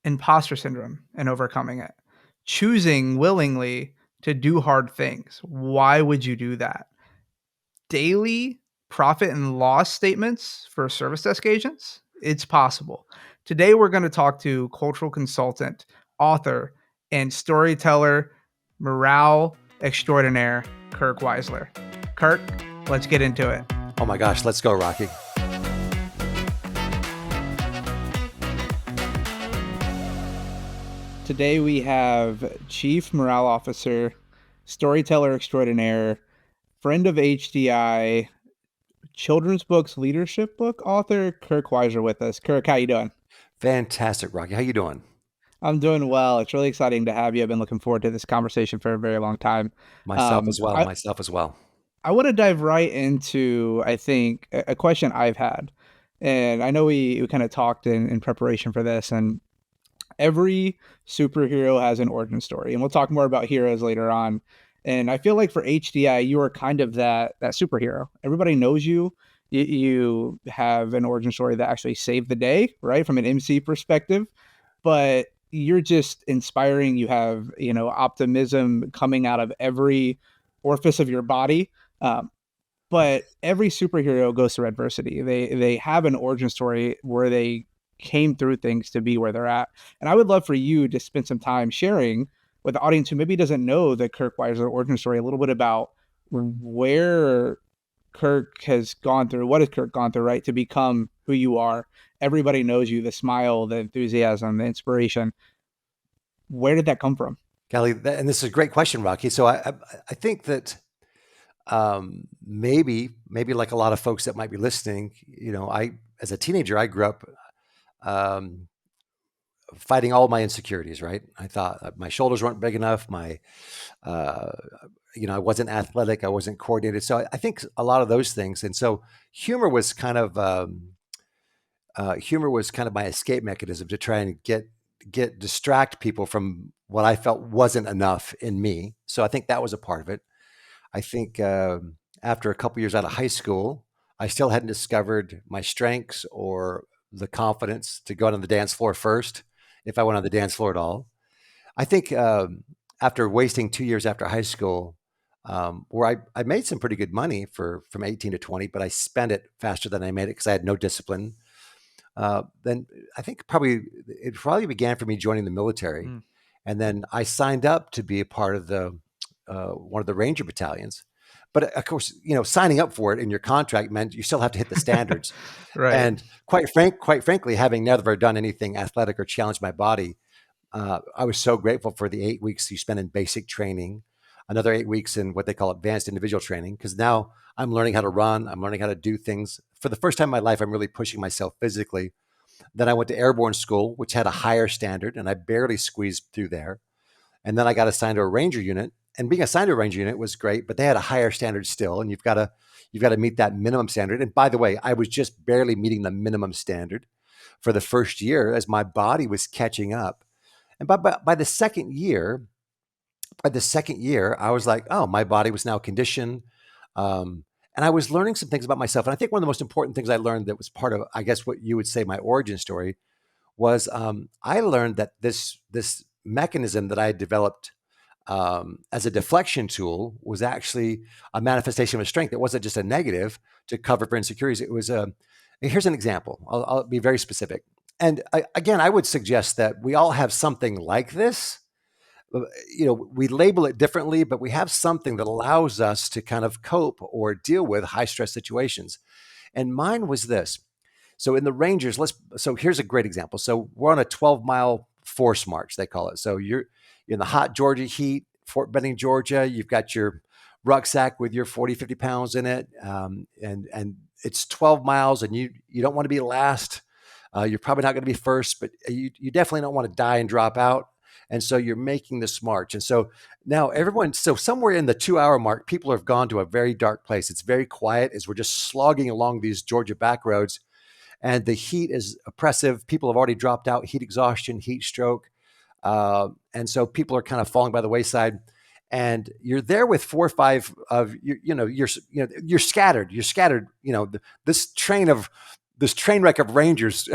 imposter syndrome and overcoming it, choosing willingly to do hard things. Why would you do that? Daily profit and loss statements for service desk agents? It's possible. Today, we're going to talk to cultural consultant, author, and storyteller, morale extraordinaire, Kirk Weisler. Kirk, let's get into it. Oh my gosh, let's go, Rocky. Today we have Chief Morale Officer, storyteller extraordinaire, friend of HDI, children's books leadership book author, Kirk Weisler with us. Kirk, how you doing? Fantastic, Rocky. How you doing? I'm doing well. It's really exciting to have you. I've been looking forward to this conversation for a very long time. Myself Um, as well. I, Myself as well. I want to dive right into, I think, a question I've had. And I know we kind of talked in preparation for this, and every superhero has an origin story, and we'll talk more about heroes later on. And I feel like for HDI, you are kind of that superhero. Everybody knows you. You have an origin story that actually saved the day, right, from an MC perspective. But you're just inspiring. You have optimism coming out of every orifice of your body. Um, but every superhero goes through adversity. They have an origin story where they came through things to be where they're at. And I would love for you to spend some time sharing with the audience who maybe doesn't know the Kirk Weisler origin story, a little bit about where Kirk has gone through, what has Kirk gone through, right, to become who you are. Everybody knows you, the smile, the enthusiasm, the inspiration. Where did that come from? Kelly, and this is a great question, Rocky. So I think that maybe like a lot of folks that might be listening, as a teenager, I grew up fighting all my insecurities, right? I thought my shoulders weren't big enough. I wasn't athletic. I wasn't coordinated. So I think a lot of those things. And so humor was kind of my escape mechanism to try and distract people from what I felt wasn't enough in me. So I think that was a part of it. I think after a couple years out of high school, I still hadn't discovered my strengths or the confidence to go out on the dance floor first, if I went on the dance floor at all. I think after wasting 2 years after high school, where I made some pretty good money from 18 to 20, but I spent it faster than I made it because I had no discipline. Then I think it probably began for me joining the military. And then I signed up to be a part of one of the Ranger battalions. But of course, signing up for it in your contract meant you still have to hit the standards. Right. And quite frankly, having never done anything athletic or challenged my body, I was so grateful for the 8 weeks you spend in basic training, another 8 weeks in what they call advanced individual training, because now I'm learning how to run. I'm learning how to do things. For the first time in my life, I'm really pushing myself physically. Then I went to airborne school, which had a higher standard, and I barely squeezed through there. And then I got assigned to a Ranger unit. And being assigned to a Ranger unit was great, but they had a higher standard still, and you've got to meet that minimum standard. And by the way, I was just barely meeting the minimum standard for the first year as my body was catching up. And by the second year, I was like, oh, my body was now conditioned. And I was learning some things about myself. And I think one of the most important things I learned that was part of, I guess, what you would say my origin story was I learned that this mechanism that I had developed as a deflection tool was actually a manifestation of strength. It wasn't just a negative to cover for insecurities. It was here's an example. I'll be very specific. And I would suggest that we all have something like this. We label it differently, but we have something that allows us to kind of cope or deal with high stress situations. And mine was this. So in the Rangers, so here's a great example. So we're on a 12-mile force march, they call it. So you're in the hot Georgia heat, Fort Benning, Georgia. You've got your rucksack with your 40, 50 pounds in it. And it's 12 miles and you don't want to be last. You're probably not going to be first, but you definitely don't want to die and drop out. And so you're making this march. And so now so somewhere in the 2-hour mark, people have gone to a very dark place. It's very quiet as we're just slogging along these Georgia back roads. And the heat is oppressive. People have already dropped out, heat exhaustion, heat stroke. And so people are kind of falling by the wayside. And you're there with 4 or 5 of you're scattered. You're scattered. This train wreck of Rangers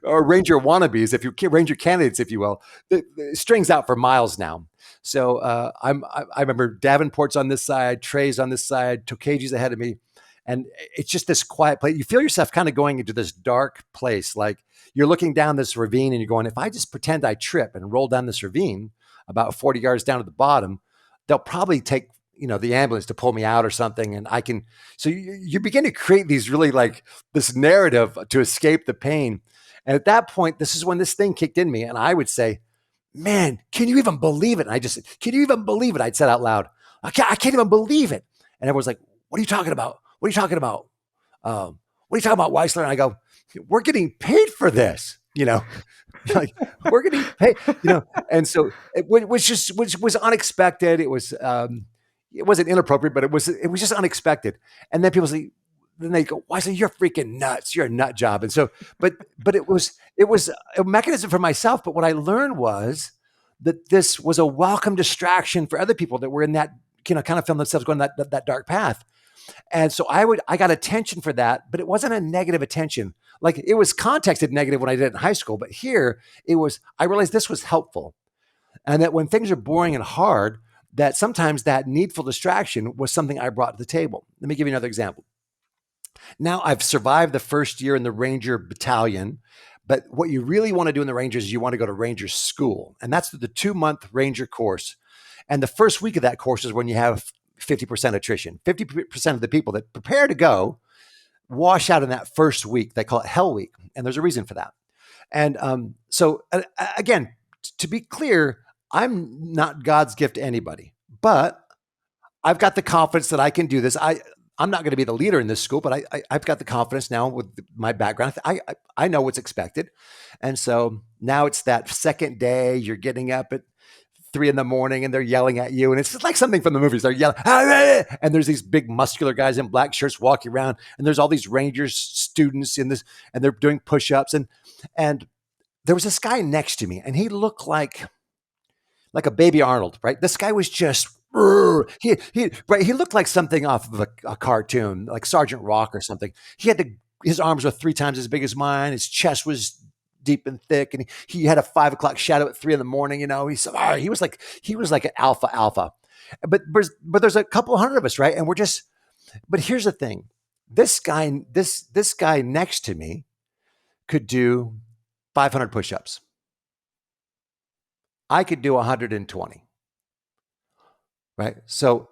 or ranger wannabes, if you ranger candidates, if you will, the strings out for miles now. So I remember Davenport's on this side, Trey's on this side, Tokaji's ahead of me, and it's just this quiet place. You feel yourself kind of going into this dark place, like you're looking down this ravine and you're going, if I just pretend I trip and roll down this ravine about 40 yards down to the bottom, they'll probably take the ambulance to pull me out or something, and I can. So you begin to create these really like this narrative to escape the pain. And at that point, this is when this thing kicked in me, and I would say, man, can you even believe it? And I just, can you even believe it? I'd said out loud, I can't even believe it. And everyone's like, what are you talking about? What are you talking about? What are you talking about, Weisler? And I go, we're getting paid for this, like we're getting paid, And so it was just, which was unexpected. It wasn't inappropriate, but it was just unexpected. And then people say, then they go, Weisler, you're freaking nuts. You're a nut job. And so, but it was a mechanism for myself. But what I learned was that this was a welcome distraction for other people that were in that, kind of found themselves going that dark path. And so I got attention for that, but it wasn't a negative attention. Like it was contexted negative when I did it in high school, but here I realized this was helpful. And that when things are boring and hard, that sometimes that needful distraction was something I brought to the table. Let me give you another example. Now I've survived the first year in the Ranger Battalion, but what you really want to do in the Rangers is you want to go to Ranger School. And that's the 2-month Ranger course. And the first week of that course is when you have 50% attrition. 50% of the people that prepare to go wash out in that first week. They call it Hell Week. And there's a reason for that. And so again, to be clear, I'm not God's gift to anybody, but I've got the confidence that I can do this. I'm not going to be the leader in this school, but I've got the confidence now with my background. I know what's expected. And so now it's that second day, you're getting up at 3 a.m. and they're yelling at you. And it's like something from the movies. They're yelling, and there's these big muscular guys in black shirts walking around. And there's all these Rangers students in this, and they're doing push-ups. And there was this guy next to me, and he looked like a baby Arnold, right? This guy was just, he looked like something off of a cartoon, like Sergeant Rock or something. His arms were 3 times as big as mine. His chest was deep and thick, and he had a 5 o'clock shadow at 3 a.m. He was like an alpha. But there's a couple hundred of us, right? And but here's the thing. This guy next to me could do 500 push-ups. I could do 120. Right? So,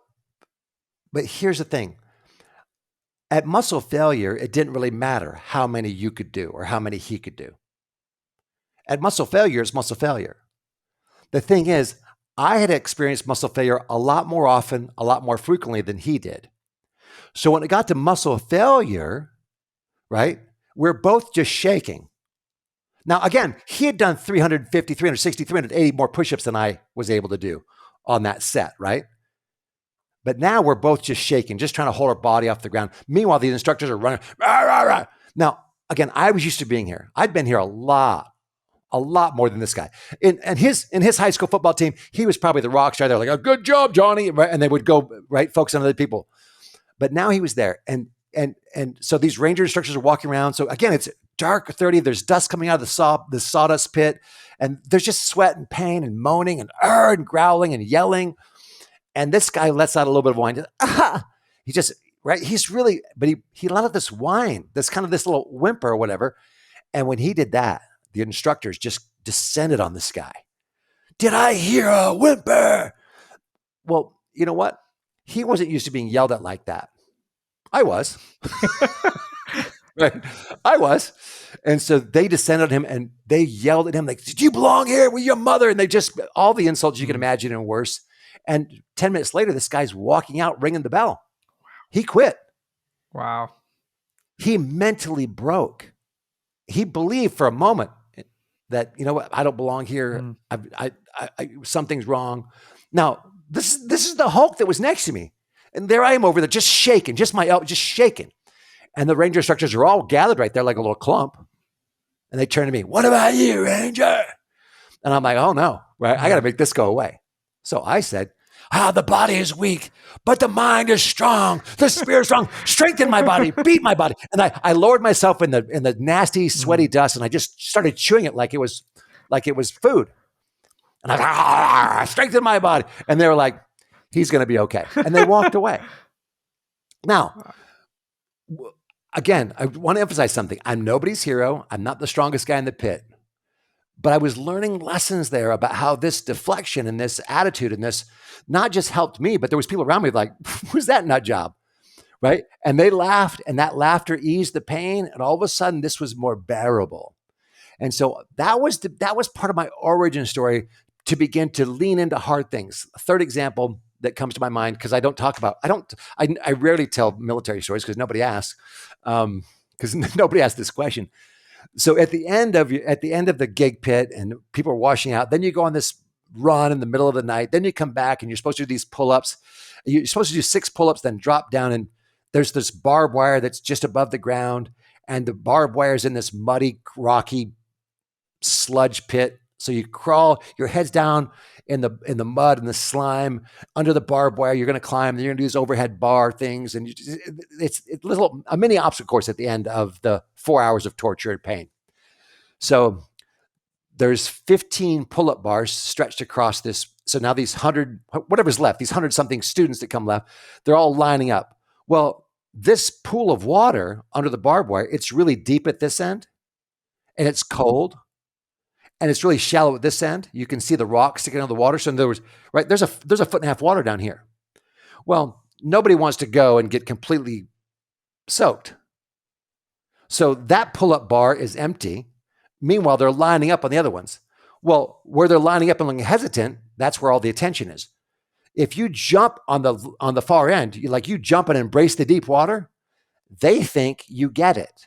but here's the thing. At muscle failure, it didn't really matter how many you could do or how many he could do. At muscle failure, it's muscle failure. The thing is, I had experienced muscle failure a lot more often, a lot more frequently than he did. So when it got to muscle failure, right, we're both just shaking. Now, again, he had done 350, 360, 380 more push-ups than I was able to do on that set, right? But now we're both just shaking, just trying to hold our body off the ground. Meanwhile, the instructors are running. Rah, rah, rah. Now, again, I was used to being here. I'd been here a lot more than this guy. In his high school football team, he was probably the rock star. They're like, oh, good job, Johnny. Right? And they would go, right, focus on other people. But now he was there. And so these Ranger instructors are walking around. So again, it's dark 30. There's dust coming out of the sawdust pit. And there's just sweat and pain and moaning and growling and yelling. And this guy lets out a little bit of whine. He just, right? He's really, but he let out this whine, this little whimper or whatever. And when he did that, the instructors just descended on this guy. Did I hear a whimper? Well, you know what? He wasn't used to being yelled at like that. I was. Right? I was. And so they descended on him and they yelled at him like, did you belong here with your mother? And they just, all the insults you can imagine and worse. And 10 minutes later, this guy's walking out, ringing the bell. He quit. Wow. He mentally broke. He believed for a moment that, you know what, I don't belong here. Something's wrong. Now, this is the Hulk that was next to me. And there I am over there just shaking, just my elbow, just shaking. And the Ranger instructors are all gathered right there like a little clump. And they turn to me, what about you, Ranger? And I'm like, oh no, right? I got to make this go away. So I said, The body is weak, but the mind is strong. The spirit is strong. Strengthen my body, beat my body. And I lowered myself in the nasty, sweaty Mhm. dust, and I just started chewing it like it was food. And I strengthen my body. And they were like, he's going to be okay. And they walked away. Now, again, I want to emphasize something. I'm nobody's hero. I'm not the strongest guy in the pit. But I was learning lessons there about how this deflection and this attitude and this not just helped me, but there was people around me like, who's that nut job? Right. And they laughed, and that laughter eased the pain. And all of a sudden, this was more bearable. And so that was part of my origin story to begin to lean into hard things. A third example that comes to my mind, because I rarely tell military stories because nobody asks, because nobody asked this question. So at the end of the gig pit and people are washing out, then you go on this run in the middle of the night. Then you come back and you're supposed to do these pull-ups. You're supposed to do 6 pull-ups, then drop down, and there's this barbed wire that's just above the ground, and the barbed wire is in this muddy, rocky sludge pit. So you crawl, your head's down in the mud and the slime under the barbed wire. You're going to climb. You're going to do these overhead bar things, and it's a mini obstacle course at the end of the 4 hours of torture and pain. So there's 15 pull-up bars stretched across this. So now these 100, whatever's left, these 100 something students that come left, they're all lining up. Well, this pool of water under the barbed wire, it's really deep at this end, and it's cold, and it's really shallow at this end. You can see the rock sticking out of the water. So in other words, right, there's a 1.5 foot water down here. Well, nobody wants to go and get completely soaked. So that pull-up bar is empty. Meanwhile, they're lining up on the other ones. Well, where they're lining up and looking hesitant, that's where all the attention is. If you jump on the far end, you jump and embrace the deep water, they think you get it.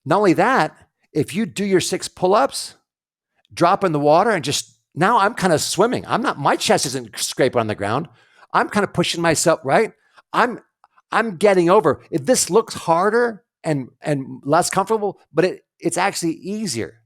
Not only that, if you do your 6 pull-ups, drop in the water, and just now I'm kind of swimming. My chest isn't scraping on the ground. I'm kind of pushing myself, right? I'm getting over. If this looks harder and less comfortable, but it's actually easier.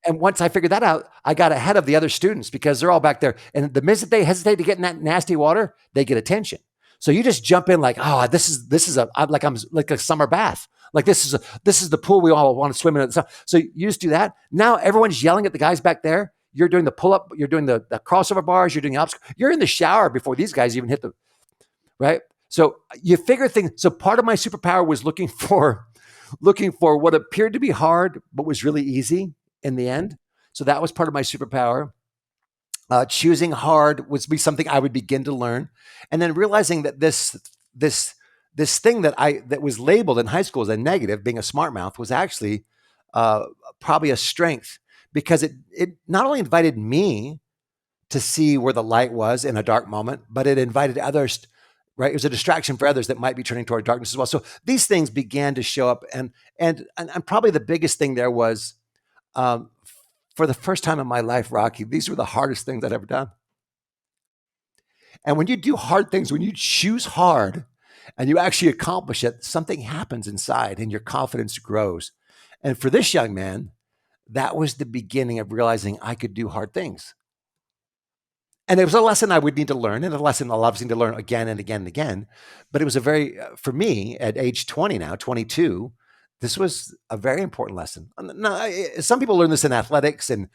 And once I figured that out, I got ahead of the other students because they're all back there. And the minute they hesitate to get in that nasty water, they get attention. So you just jump in like, this is I'm like a summer bath. Like this is the pool we all want to swim in. So you just do that. Now everyone's yelling at the guys back there. You're doing the pull-up, you're doing the crossover bars, you're doing the obstacle. You're in the shower before these guys even hit the right. So you figure things. So part of my superpower was looking for what appeared to be hard, but was really easy in the end. So that was part of my superpower. Choosing hard would be something I would begin to learn, and then realizing that this thing that was labeled in high school as a negative, being a smart mouth, was actually probably a strength, because it not only invited me to see where the light was in a dark moment, but it invited others. Right, it was a distraction for others that might be turning toward darkness as well. So these things began to show up, and probably the biggest thing there was, for the first time in my life, Rocky, these were the hardest things I'd ever done. And when you do hard things, when you choose hard and you actually accomplish it, something happens inside and your confidence grows. And for this young man, that was the beginning of realizing I could do hard things. And it was a lesson I would need to learn, and a lesson I'll obviously need to learn again and again and again. But it was for me at age 20 now, 22, this was a very important lesson. Now, some people learn this in athletics and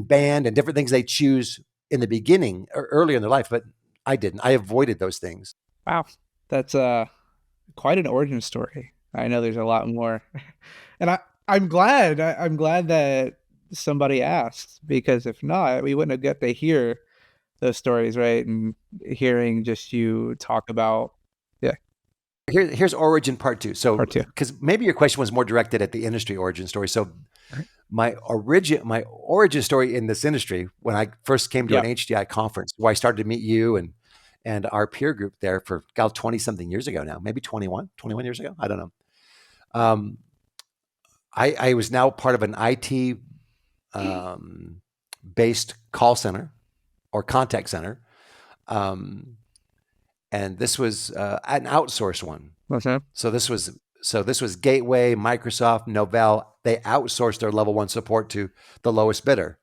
band and different things they choose in the beginning or early in their life, but I didn't. I avoided those things. Wow, that's quite an origin story. I know there's a lot more, and I'm glad that somebody asked, because if not, we wouldn't have got to hear those stories, right? And hearing just you talk about, yeah. Here's origin part 2. So, Part 2. because maybe your question was more directed at the industry origin story. So, Right. my origin story in this industry, when I first came to an HDI conference, where I started to meet you and our peer group there for 20 something years ago now, maybe 21 years ago. I don't know. I was now part of an IT based call center or contact center. And this was an outsourced one. What's that? So this was Gateway, Microsoft, Novell. They outsourced their level 1 support to the lowest bidder.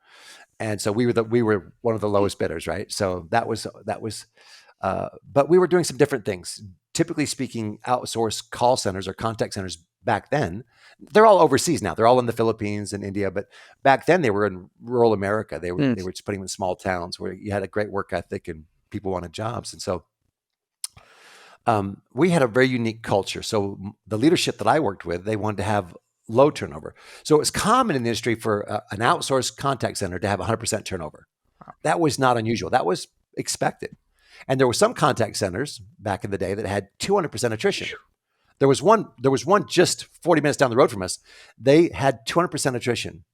and so we were one of the lowest bidders, right? So that was but we were doing some different things. Typically speaking, outsourced call centers or contact centers back then, they're all overseas now. They're all in the Philippines and India, but back then they were in rural America. They were Mm. they were just putting them in small towns where you had a great work ethic and people wanted jobs. And so we had a very unique culture. So the leadership that I worked with, they wanted to have low turnover. So it was common in the industry for an outsourced contact center to have 100% turnover. That was not unusual. That was expected. And there were some contact centers back in the day that had 200% attrition. There was one just 40 minutes down the road from us. They had 200% attrition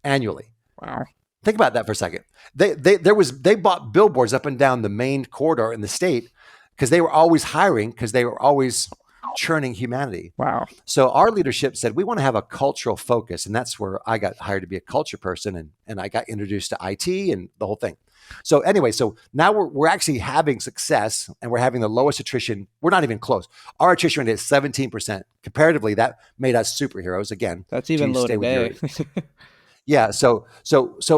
annually. Wow. Think about that for a second. They bought billboards up and down the main corridor in the state because they were always hiring, because they were always churning humanity. Wow. So our leadership said we want to have a cultural focus, and that's where I got hired to be a culture person, and I got introduced to IT and the whole thing. So anyway, so now we're actually having success, and we're having the lowest attrition. We're not even close. Our attrition rate is 17%. Comparatively, that made us superheroes again. That's To even low stay with your today. yeah. So,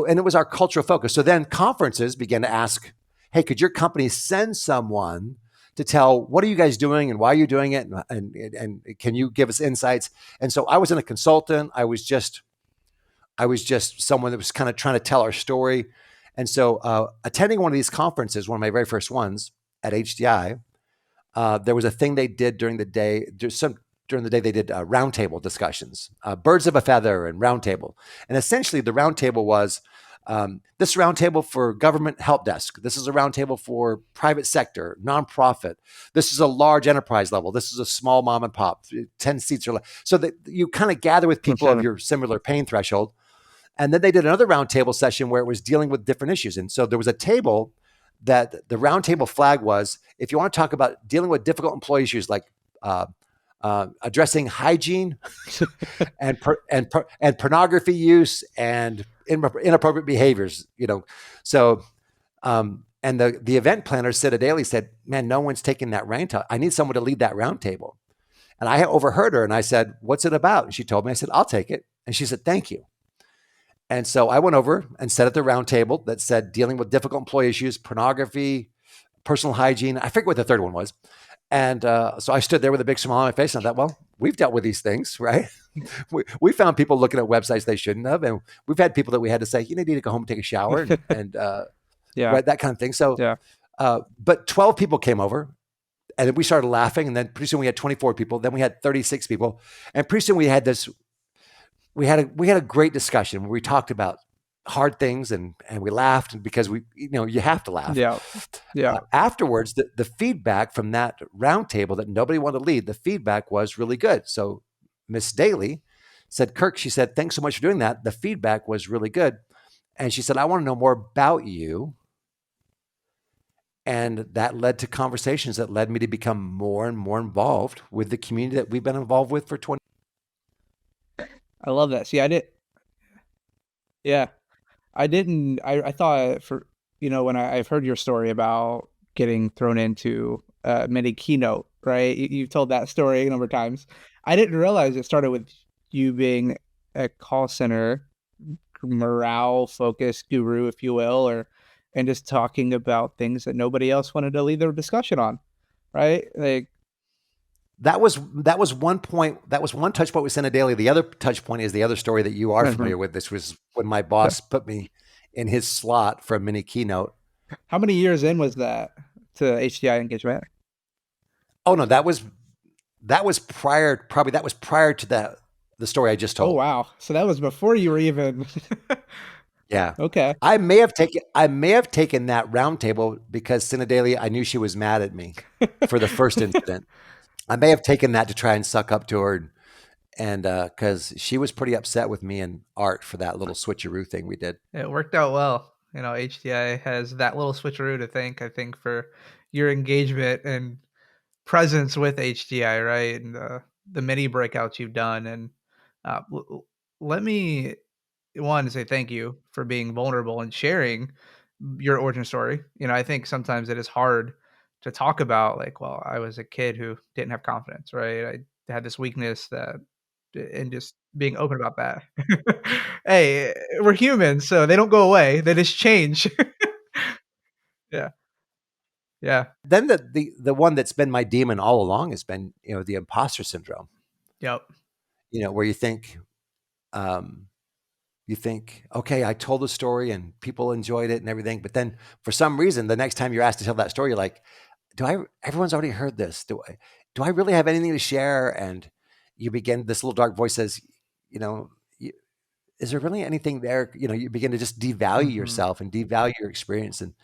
and it was our cultural focus. So then conferences began to ask, "Hey, could your company send someone to tell what are you guys doing and why are you doing it, and can you give us insights?" And so I wasn't a consultant. I was just someone that was kind of trying to tell our story. And so, attending one of these conferences, one of my very first ones at HDI, there was a thing they did during the day. During the day they did roundtable discussions, birds of a feather and roundtable. And essentially, the roundtable was this roundtable for government help desk. This is a roundtable for private sector, nonprofit. This is a large enterprise level. This is a small mom and pop, 10 seats or less. So that you kind of gather with people of Sure. your similar pain threshold. And then they did another roundtable session where it was dealing with different issues. And so there was a table that the roundtable flag was, if you want to talk about dealing with difficult employee issues like uh, addressing hygiene and pornography use and inappropriate behaviors, So, and the event planner, Sid Daly, said, "Man, no one's taking that round. I need someone to lead that roundtable." And I overheard her, and I said, "What's it about?" And she told me. I said, "I'll take it." And she said, "Thank you." And so I went over and sat at the round table that said dealing with difficult employee issues, pornography, personal hygiene. I forget what the third one was. And so I stood there with a big smile on my face, and I thought, well, we've dealt with these things, right? we found people looking at websites they shouldn't have, and we've had people that we had to say, you need to go home and take a shower, and Yeah. right, that kind of thing. So, Yeah. but 12 people came over, and we started laughing, and then pretty soon we had 24 people, then we had 36 people, and pretty soon we had this we had a great discussion where we talked about hard things, and we laughed because you have to laugh. Yeah. Yeah. Afterwards, the feedback from that roundtable that nobody wanted to lead, the feedback was really good. So Miss Daly said, "Kirk," she said, "thanks so much for doing that. The feedback was really good." And she said, "I want to know more about you." And that led to conversations that led me to become more and more involved with the community that we've been involved with for 20. I love that. See, I did. Yeah. I didn't. I thought when I've heard your story about getting thrown into mini keynote, right? You've told that story a number of times. I didn't realize it started with you being a call center morale focused guru, if you will, and just talking about things that nobody else wanted to lead their discussion on, right? Like, That was one point. That was one touch point with Senna Daly. The other touch point is the other story that you are familiar with. This was when my boss put me in his slot for a mini keynote. how many years in was that to HDI engagement? Oh no, that was prior. Probably that was prior to the story I just Oh told. wow! So that was before you were even. Yeah. Okay. I may have taken that roundtable because Senna Daly, I knew she was mad at me for the first incident. I may have taken that to try and suck up to her, and because she was pretty upset with me and Art for that little switcheroo thing we did. It worked out well. HDI has that little switcheroo to thank, I think, for your engagement and presence with HDI, right? And the many breakouts you've done. And let me, one, say thank you for being vulnerable and sharing your origin story. I think sometimes it is hard to talk about, like, well, I was a kid who didn't have confidence, right? I had this weakness and just being open about that. Hey, we're humans, so they don't go away. They just change. Yeah, yeah, Then the one that's been my demon all along has been, the imposter syndrome. yep. Where um, you think, okay, I told the story and people enjoyed it and everything, but then for some reason, the next time you're asked to tell that story, you're like, do I? Everyone's already heard this. Do I really have anything to share? And you begin. This little dark voice says, you know, is there really anything there? You begin to just devalue Mhm, yourself and devalue your experience, and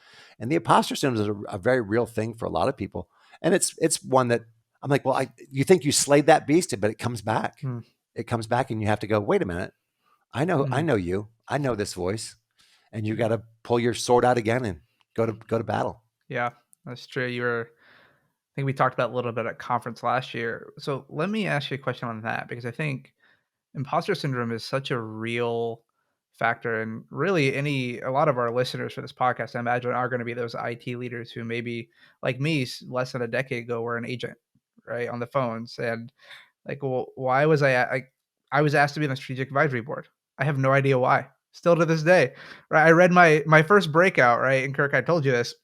the imposter syndrome is a very real thing for a lot of people, and it's one that I'm like, well, you think you slayed that beast, but it comes back. mm, It comes back, and you have to go. Wait a minute, I mm, know you, I know this voice, and you got yeah, to pull your sword out again and go to battle. yeah, that's true. I think we talked about a little bit at conference last year. So let me ask you a question on that because I think imposter syndrome is such a real factor, and really a lot of our listeners for this podcast, I imagine, are going to be those IT leaders who maybe, like me, less than a decade ago, were an agent, right, on the phones, and like, well, why was I was asked to be on the strategic advisory board. I have no idea why. Still to this day, right? I read my first breakout, right? And Kirk, I told you this.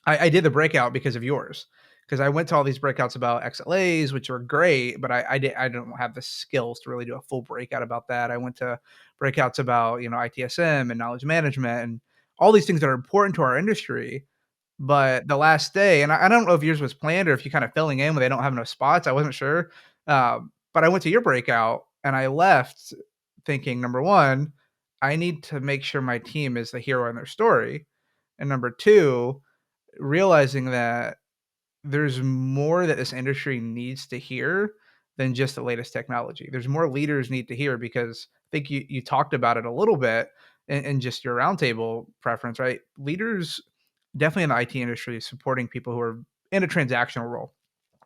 I did the breakout because of yours. Because I went to all these breakouts about XLAs, which were great, but I don't have the skills to really do a full breakout about that. I went to breakouts about ITSM and knowledge management and all these things that are important to our industry. But the last day, and I don't know if yours was planned or if you kind of filling in when they don't have enough spots. I wasn't sure, but I went to your breakout and I left thinking, number one, I need to make sure my team is the hero in their story, and number two, realizing that there's more that this industry needs to hear than just the latest technology. There's more leaders need to hear because I think you talked about it a little bit in just your roundtable preference, right? Leaders definitely in the IT industry supporting people who are in a transactional role.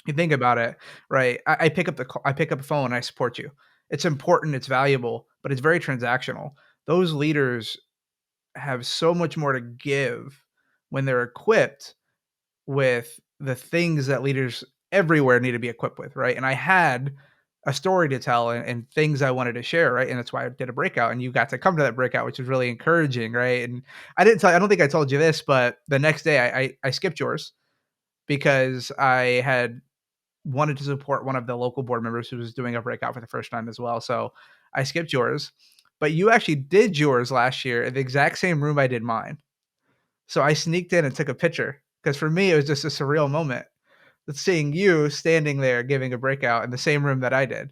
You think about it, right? I pick up I pick up the phone and I support you. It's important, it's valuable, but it's very transactional. Those leaders have so much more to give when they're equipped with the things that leaders everywhere need to be equipped with, right? And I had a story to tell and things I wanted to share, right? And that's why I did a breakout, and you got to come to that breakout, which was really encouraging, right? And I don't think I told you this, but the next day I skipped yours because I had wanted to support one of the local board members who was doing a breakout for the first time as well. So I skipped yours, but you actually did yours last year in the exact same room I did mine. So I sneaked in and took a picture because for me, it was just a surreal moment seeing you standing there giving a breakout in the same room that I did.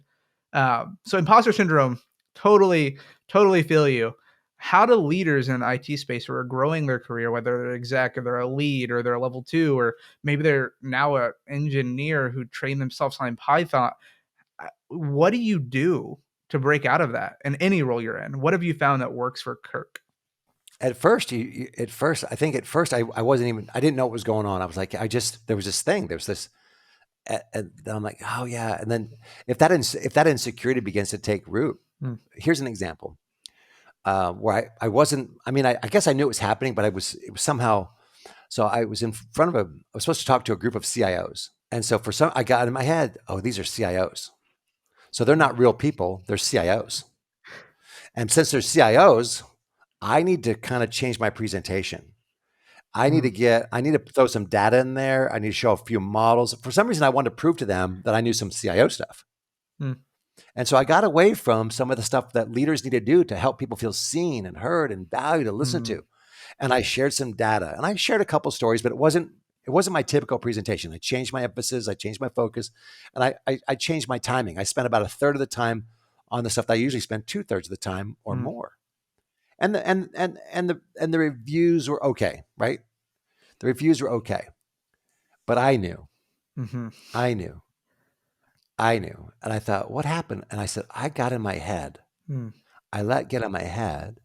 So imposter syndrome, totally, totally feel you. How do leaders in the IT space who are growing their career, whether they're exec or they're a lead or they're a level two, or maybe they're now an engineer who trained themselves on Python, what do you do to break out of that in any role you're in? What have you found that works for Kirk? At first, I think at first I wasn't even, I didn't know what was going on. I was like, there was this thing, there was this, and then I'm like, oh yeah. And then if that insecurity begins to take root, Mm, here's an example where I wasn't, I mean, I guess I knew it was happening, but it was somehow, so I was in front of I was supposed to talk to a group of CIOs. And so I got in my head, oh, these are CIOs. So they're mm, not real people, they're CIOs. And since they're CIOs, I need to kind of change my presentation. mm, I need to throw some data in there. I need to show a few models. For some reason, I wanted to prove to them that I knew some CIO stuff. mm, And so I got away from some of the stuff that leaders need to do to help people feel seen and heard and valued and listened mm, to. And I shared some data and I shared a couple stories, but it wasn't my typical presentation. I changed my emphasis, I changed my focus, and I changed my timing. I spent about a third of the time on the stuff that I usually spend two-thirds of the time or mm, more. And the reviews were okay, right? The reviews were okay. But mhm, I knew, I knew. And I thought, what happened? And I said, I got in my head. mm, I let get in my head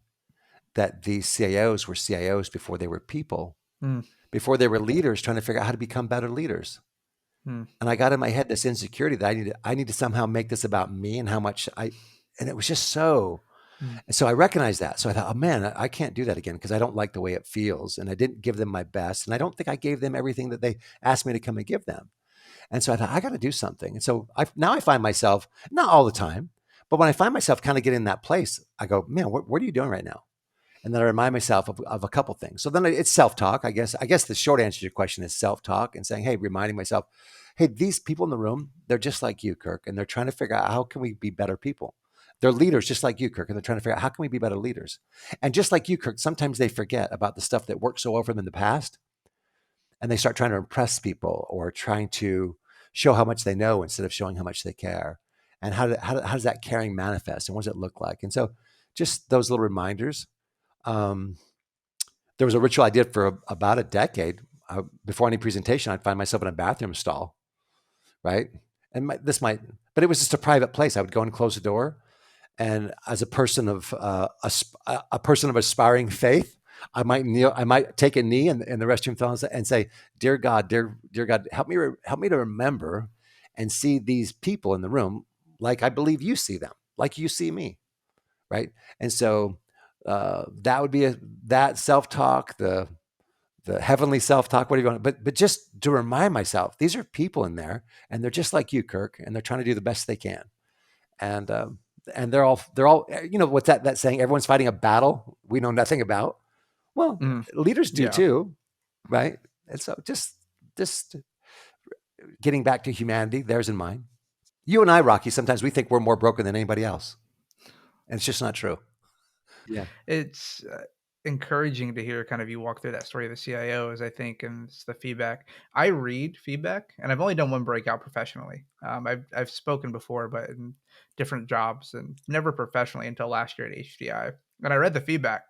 that these CIOs were CIOs before they were people, mm, before they were leaders trying to figure out how to become better leaders. mm, And I got in my head this insecurity that I need to somehow make this about me and and it was just so, mm, and so I recognized that. So I thought, oh man, I can't do that again because I don't like the way it feels. And I didn't give them my best. And I don't think I gave them everything that they asked me to come and give them. And so I thought, I got to do something. And so now I find myself, not all the time, But when I find myself kind of getting in that place, I go, man, what are you doing right now? And then I remind myself of a couple things. So then it's self-talk. I guess the short answer to your question is self-talk and saying, hey, reminding myself, hey, these people in the room, they're just like you, Kirk, and they're trying to figure out how can we be better people. They're leaders just like you, Kirk, and they're trying to figure out how can we be better leaders. And just like you, Kirk, sometimes they forget about the stuff that worked so well for them in the past, and they start trying to impress people or trying to show how much they know instead of showing how much they care. And how does that caring manifest, and what does it look like? And so just those little reminders. Um, there was a ritual I did for about a decade. Before any presentation, I'd find myself in a bathroom stall, right? And but it was just a private place. I would go and close the door, and as a person of a person of aspiring faith, I might kneel. I might take a knee in the restroom and say, "Dear God, dear God, help me to remember and see these people in the room like I believe you see them, like you see me." Right. And so that would be that self-talk, the heavenly self-talk, whatever you want. But just to remind myself, these are people in there, and they're just like you, Kirk, and they're trying to do the best they can. And they're all what's that saying? Everyone's fighting a battle we know nothing about. Well, Mhm. leaders do Yeah. too, right? And so just getting back to humanity, theirs and mine. You and I, Rocky, sometimes we think we're more broken than anybody else, and it's just not true. Yeah. It's encouraging to hear kind of you walk through that story of the CIOs, I think, and it's the feedback. I read feedback, and I've only done one breakout professionally. I've spoken before, but in different jobs, and never professionally until last year at HDI. And I read the feedback,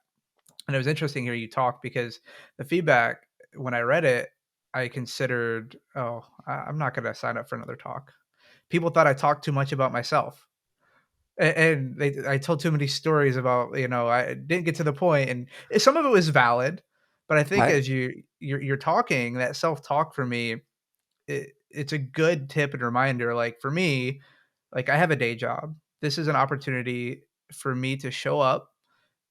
and it was interesting to hear you talk because the feedback, when I read it, I considered, oh, I'm not going to sign up for another talk. People thought I talked too much about myself, and I told too many stories about, I didn't get to the point, and some of it was valid, but I think Right. as you're talking, that self-talk for me, it's a good tip and reminder. Like for me, like I have a day job. This is an opportunity for me to show up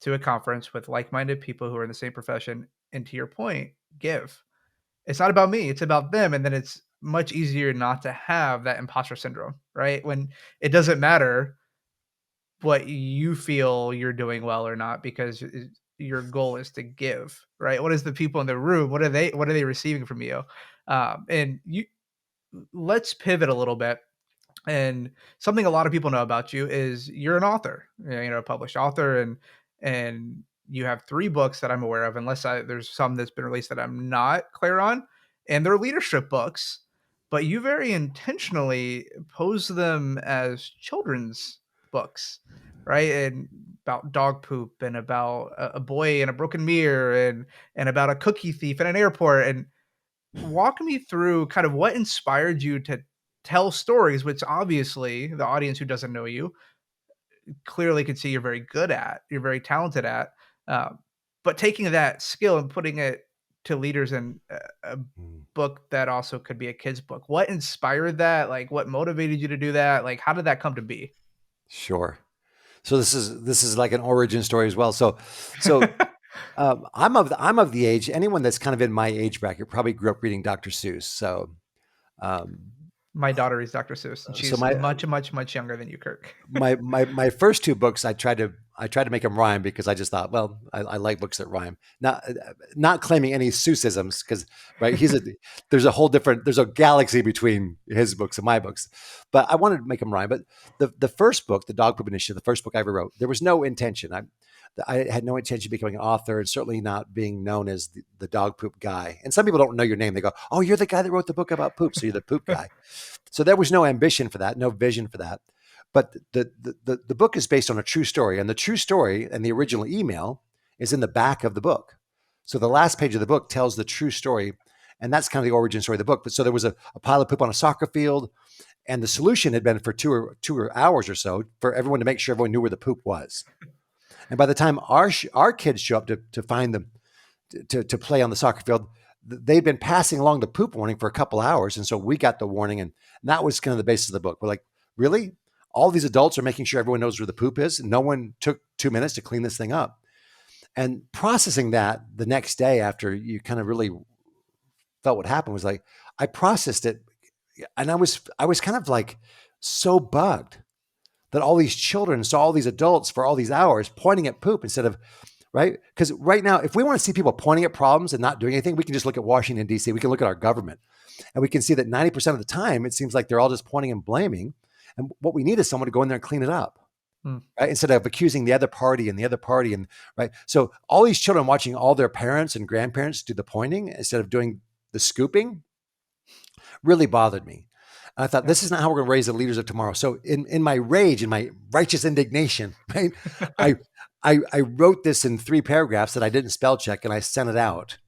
to a conference with like-minded people who are in the same profession, and to your point, give. It's not about me, it's about them, and then it's much easier not to have that imposter syndrome, right? When it doesn't matter what you feel you're doing well or not, because your goal is to give, right? What is the people in the room? What are they receiving from you? And you let's pivot a little bit. And something a lot of people know about you is you're an author, a published author, and you have 3 books that I'm aware of, unless there's some that's been released that I'm not clear on, and they're leadership books. But you very intentionally pose them as children's books, right? And about dog poop, and about a boy and a broken mirror, and about a cookie thief in an airport. And walk me through kind of what inspired you to tell stories, which obviously the audience who doesn't know you clearly can see you're very talented at. Um, but taking that skill and putting it to leaders in a Mm, book that also could be a kid's book. What inspired that? Like, what motivated you to do that? Like, how did that come to be? sure. So this is like an origin story as well. So I'm of the age. Anyone that's kind of in my age bracket probably grew up reading Dr. Seuss. Um, My daughter is Dr. Seuss, and so she's much, much, much younger than you, Kirk. my first 2 books I tried to make them rhyme because I just thought, well, I like books that rhyme. Not claiming any Seussisms because right, there's a galaxy between his books and my books, but I wanted to make them rhyme. But the first book, the Dog Poop Initiative, the first book I ever wrote, there was no intention. I had no intention of becoming an author, and certainly not being known as the dog poop guy. And some people don't know your name. They go, "Oh, you're the guy that wrote the book about poop, so you're the poop guy." So there was no ambition for that, no vision for that. But the book is based on a true story, and the true story and the original email is in the back of the book. So the last page of the book tells the true story, and that's kind of the origin story of the book. But so there was a pile of poop on a soccer field, and the solution had been for two hours or so for everyone to make sure everyone knew where the poop was. And by the time our kids show up to find them to play on the soccer field, they'd been passing along the poop warning for a couple hours, and so we got the warning, and that was kind of the basis of the book. We're like, really? All these adults are making sure everyone knows where the poop is. No one took 2 minutes to clean this thing up. And processing that the next day after you kind of really felt what happened was like, I processed it, and I was kind of like so bugged that all these children saw all these adults for all these hours pointing at poop instead of, right? Because right now, if we want to see people pointing at problems and not doing anything, we can just look at Washington, D.C. We can look at our government, and we can see that 90% of the time, it seems like they're all just pointing and blaming. And what we need is someone to go in there and clean it up, Hmm. right? Instead of accusing the other party and the other party. And right. So all these children watching all their parents and grandparents do the pointing instead of doing the scooping really bothered me. And I thought, Yeah. this is not how we're going to raise the leaders of tomorrow. So in my rage, in my righteous indignation, right, I, I wrote this in 3 paragraphs that I didn't spell check, and I sent it out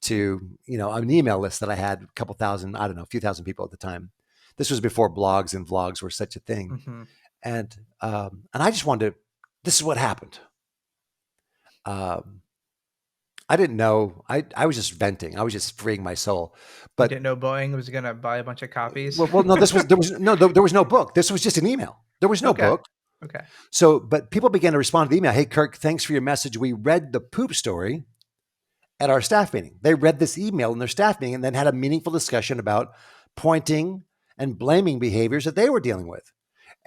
to, an email list that I had, a couple thousand, I don't know, a few thousand people at the time. This was before blogs and vlogs were such a thing. Mm-hmm. And I just wanted to, this is what happened. I didn't know. I was just venting. I was just freeing my soul. You But didn't know Boeing was gonna buy a bunch of copies. well, no. There was no book. This was just an email. There was no Okay. book. Okay. So, but people began to respond to the email. Hey, Kirk, thanks for your message. We read the poop story at our staff meeting. They read this email in their staff meeting and then had a meaningful discussion about pointing and blaming behaviors that they were dealing with.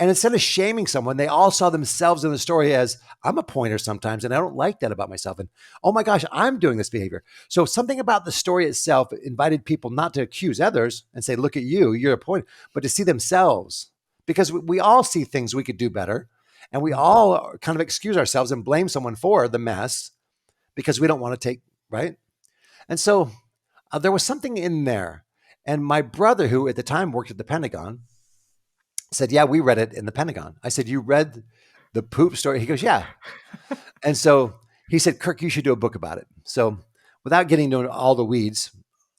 And instead of shaming someone, they all saw themselves in the story as, I'm a pointer sometimes, and I don't like that about myself. And oh my gosh, I'm doing this behavior. So something about the story itself invited people not to accuse others and say, look at you, you're a pointer, but to see themselves. Because we all see things we could do better. And we all kind of excuse ourselves and blame someone for the mess because we don't want to take, right? And so there was something in there. And my brother, who at the time worked at the Pentagon, said, yeah, we read it in the Pentagon. I said, you read the poop story? He goes, yeah. And so he said, Kirk, you should do a book about it. So without getting into all the weeds,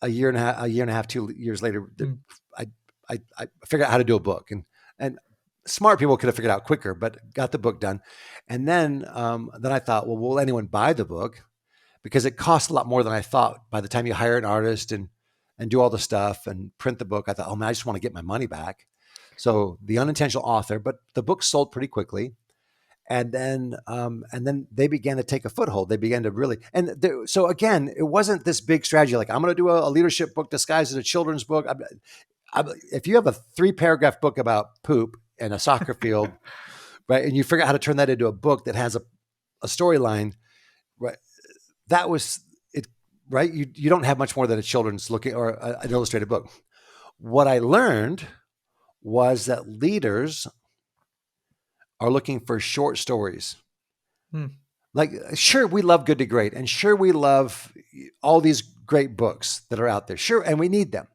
a year and a half, 2 years later, I figured out how to do a book. And smart people could have figured it out quicker, but got the book done. And then I thought, well, will anyone buy the book? Because it costs a lot more than I thought. By the time you hire an artist and do all the stuff and print the book, I thought, oh man, I just want to get my money back. So the unintentional author, but the book sold pretty quickly. And then they began to take a foothold. They began to really, so again, it wasn't this big strategy. Like, I'm going to do a leadership book disguised as a children's book. If you have a 3-paragraph book about poop and a soccer field, right, and you figure out how to turn that into a book that has a storyline, right, that was it, right? You don't have much more than a children's looking or an illustrated book. What I learned was that leaders are looking for short stories. Like, sure, we love Good to Great, and sure, we love all these great books that are out there. Sure, and we need them.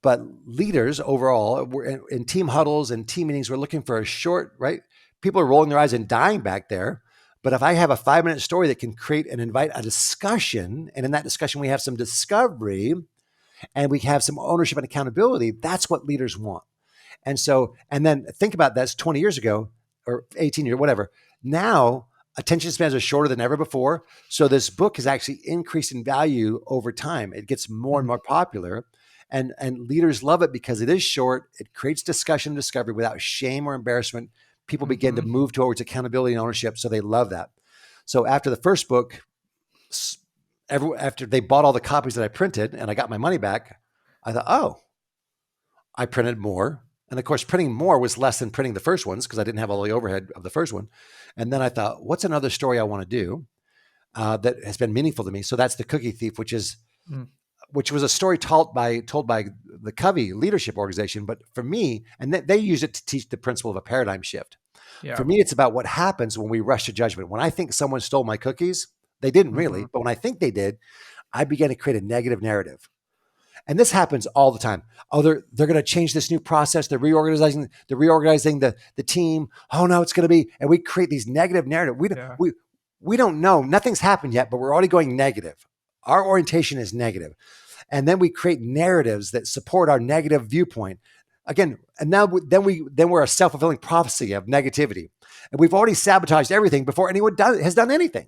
But leaders overall, we're in team huddles and team meetings, we're looking for a short, right? People are rolling their eyes and dying back there. But if I have a 5-minute story that can create and invite a discussion, and in that discussion, we have some discovery and we have some ownership and accountability, that's what leaders want. And so, and then think about that's 20 years ago or 18 years, whatever. Now, attention spans are shorter than ever before. So this book has actually increased in value over time. It gets more and more popular. And leaders love it because it is short. It creates discussion and discovery without shame or embarrassment. People begin to move towards accountability and ownership. So they love that. So after the first book, after they bought all the copies that I printed and I got my money back, I thought, oh, I printed more. And of course, printing more was less than printing the first ones because I didn't have all the overhead of the first one. And then I thought, what's another story I want to do that has been meaningful to me? So that's The Cookie Thief, which was a story told by the Covey Leadership Organization. But for me, and they use it to teach the principle of a paradigm shift. Yeah. For me, it's about what happens when we rush to judgment. When I think someone stole my cookies, they didn't really, but when I think they did, I began to create a negative narrative. And this happens all the time. Oh, they're going to change this new process. They're reorganizing the team. Oh no, it's going to be, and we create these negative narratives. We don't know. Nothing's happened yet, but we're already going negative. Our orientation is negative. And then we create narratives that support our negative viewpoint. Again, and now we're a self-fulfilling prophecy of negativity. And we've already sabotaged everything before anyone has done anything.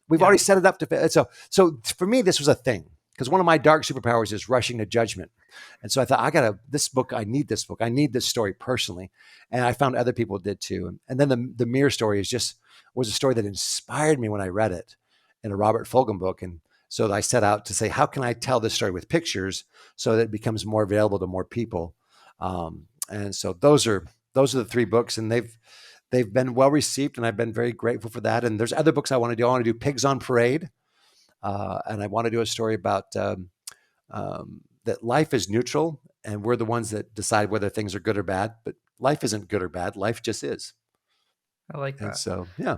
We've already set it up to, so for me, this was a thing. Because one of my dark superpowers is rushing to judgment. And so I thought, I need this book. I need this story personally. And I found other people did too. And then the mirror story was a story that inspired me when I read it in a Robert Fulghum book. And so I set out to say, how can I tell this story with pictures so that it becomes more available to more people? And so those are those are the three books, and they've been well received, and I've been very grateful for that. And there's other books I want to do. I want to do Pigs on Parade, and I want to do a story about that life is neutral, and we're the ones that decide whether things are good or bad. But life isn't good or bad; life just is. I like And that. so, yeah.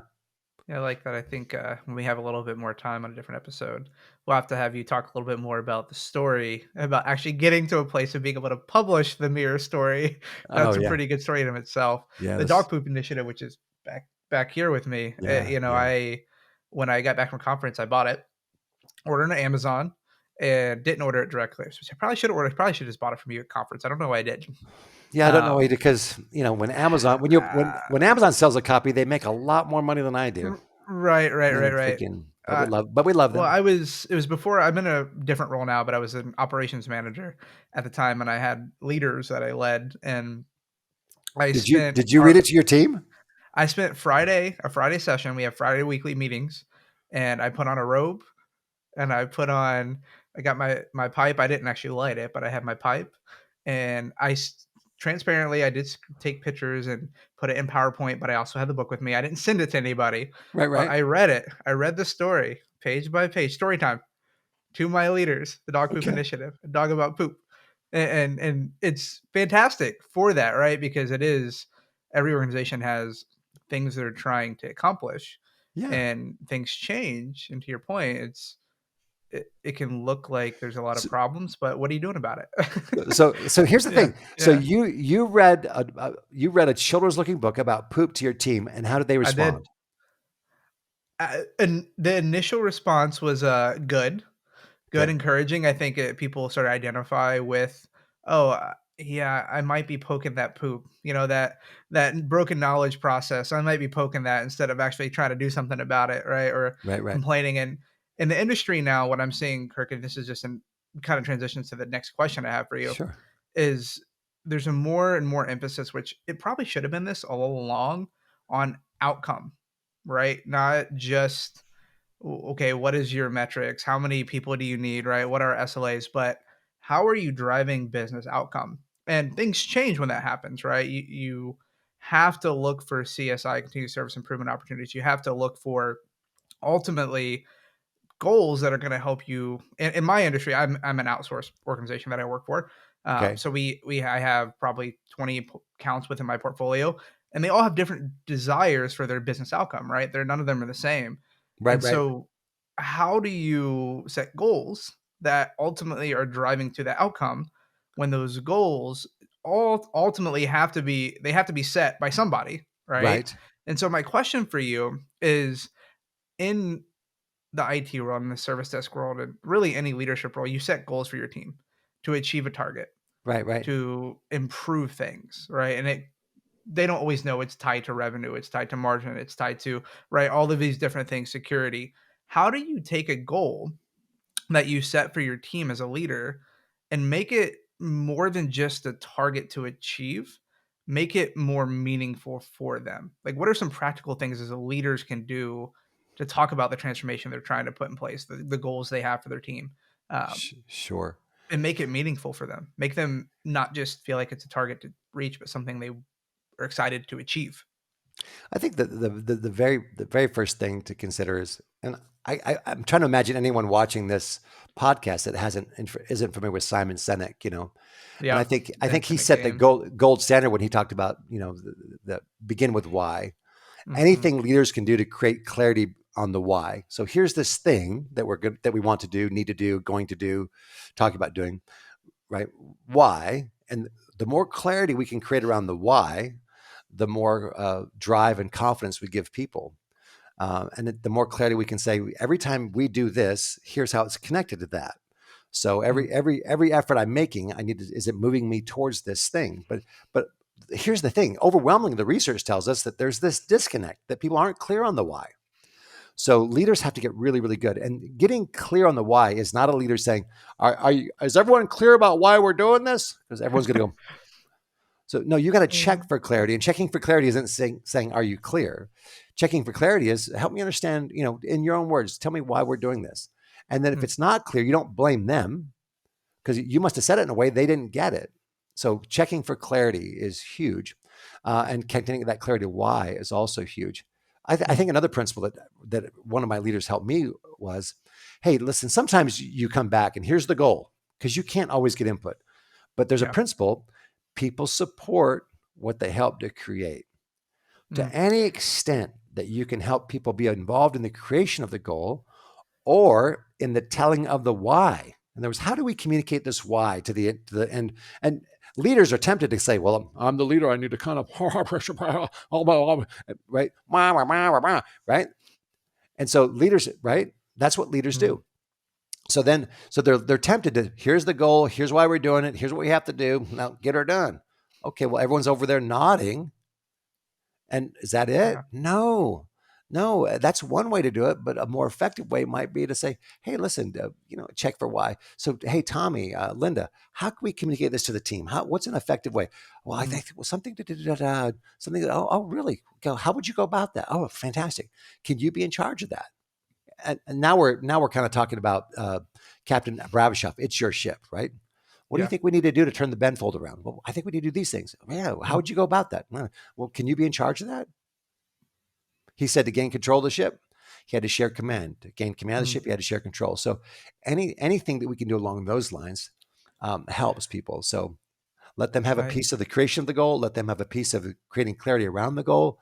Yeah, I like that. I think when we have a little bit more time on a different episode, we'll have to have you talk a little bit more about the story, about actually getting to a place of being able to publish the mirror story. Oh That's a yeah. pretty good story in itself. The Yes. dog poop initiative, which is back here with me. Yeah. Yeah. I when I got back from conference, I bought it, ordered it on Amazon, and didn't order it directly. So I probably should have ordered. Probably should have just bought it from you at conference. I don't know why I did. Yeah, I don't know either, Um, because when Amazon when Amazon sells a copy, they make a lot more money than I do. right, right, And right, I'm right. thinking, Uh, but we love Well, them. it was before. I'm in a different role now, but I was an operations manager at the time, and I had leaders that I led, and I spent Did you read it to your team? I spent a Friday session. We have Friday weekly meetings, and I put on a robe, and I got my pipe. I didn't actually light it, but I had my pipe, and transparently I did take pictures and put it in PowerPoint, but I also had the book with me. I didn't send it to anybody, Right, but right. I read it. I read the story page by page, story time to my leaders, the Dog Poop Okay. Initiative, a dog about poop, and it's fantastic for that, right? Because it is every organization has things they're trying to accomplish, Yeah. and things change. And to your point, it can look like there's a lot of So, problems, but what are you doing about it? so here's the Yeah, thing. So yeah, you read a children's looking book about poop to your team, and how did they I did. respond? And the initial response was good, good, Okay. encouraging. I think people sort of identify with, oh, yeah, I might be poking that poop, that broken knowledge process. I might be poking that instead of actually trying to do something about it, right? Or Right, right. complaining. And in the industry now, what I'm seeing, Kirk, and this is just in kind of transitions to the next question I have for you, Sure. is there's a more and more emphasis, which it probably should have been this all along, on outcome, right? Not just okay, what is your metrics? How many people do you need, right? What are SLAs? But how are you driving business outcome? And things change when that happens, right? You have to look for CSI, continuous service improvement opportunities. You have to look for ultimately goals that are going to help you. In my industry, I'm an outsourced organization that I work for. Okay. So I have probably 20 accounts within my portfolio, and they all have different desires for their business outcome, right? They're none of them are the same. Right, And right. so how do you set goals that ultimately are driving to the outcome when those goals all ultimately have to be set by somebody, right? Right. And so my question for you is, in the IT world and the service desk world and really any leadership role, you set goals for your team to achieve a target, Right, right. to improve things, right? And they don't always know it's tied to revenue, it's tied to margin, it's tied to, right, all of these different things, security. How do you take a goal that you set for your team as a leader and make it more than just a target to achieve, make it more meaningful for them? Like, what are some practical things as a leaders can do to talk about the transformation they're trying to put in place, the goals they have for their team, Sure. and make it meaningful for them, make them not just feel like it's a target to reach, but something they are excited to achieve? I think that the very first thing to consider is, and I'm trying to imagine anyone watching this podcast that isn't familiar with Simon Sinek, and Yeah, I the think he infinite set the game. gold standard when he talked about the begin with why. Hmm. Anything leaders can do to create clarity on the why. So here's this thing that we want to do, need to do, going to do, talking about doing, right? Why? And the more clarity we can create around the why, the more drive and confidence we give people. And the more clarity we can say, every time we do this, here's how it's connected to that. So every effort I'm making, is it moving me towards this thing? But here's the thing: overwhelmingly, the research tells us that there's this disconnect, that people aren't clear on the why. So leaders have to get really, really good. And getting clear on the why is not a leader saying, is everyone clear about why we're doing this? Because everyone's going to go, so no, you got to check for clarity, and checking for clarity isn't saying, are you clear? Checking for clarity is, help me understand, in your own words, tell me why we're doing this. And then if it's not clear, you don't blame them, because you must have said it in a way they didn't get it. So checking for clarity is huge. And getting that clarity why is also huge. I Mm. think another principle that one of my leaders helped me was, hey, listen, sometimes you come back and here's the goal, because you can't always get input. But there's a Yeah. principle: people support what they help to create. Mm. To any extent that you can help people be involved in the creation of the goal or in the telling of the why. In other words, how do we communicate this why to the end? And leaders are tempted to say, well, I'm the leader. I need to kind of, right? Right. And so leaders, right? That's what leaders Mm. do. So they're tempted to, here's the goal. Here's why we're doing it. Here's what we have to do. Now get her done. Okay. Well, everyone's over there nodding. And is that it? Yeah. No, no, that's one way to do it. But a more effective way might be to say, hey, listen, check for why. So, hey, Tommy, Linda, how can we communicate this to the team? What's an effective way? Well, I Mm. think something, something that, oh, really? How would you go about that? Oh, fantastic. Can you be in charge of that? And now we're kind of talking about Captain Bravashov. It's your ship, right? What do you Yeah. think we need to do to turn the Benfold around? Well, I think we need to do these things. Yeah. How Mm. would you go about that? Well, can you be in charge of that? He said to gain control of the ship, he had to share command. To gain command of the Mm. ship, he had to share control. So anything that we can do along those lines helps people. So let them have a I piece of the creation of the goal. Let them have a piece of creating clarity around the goal,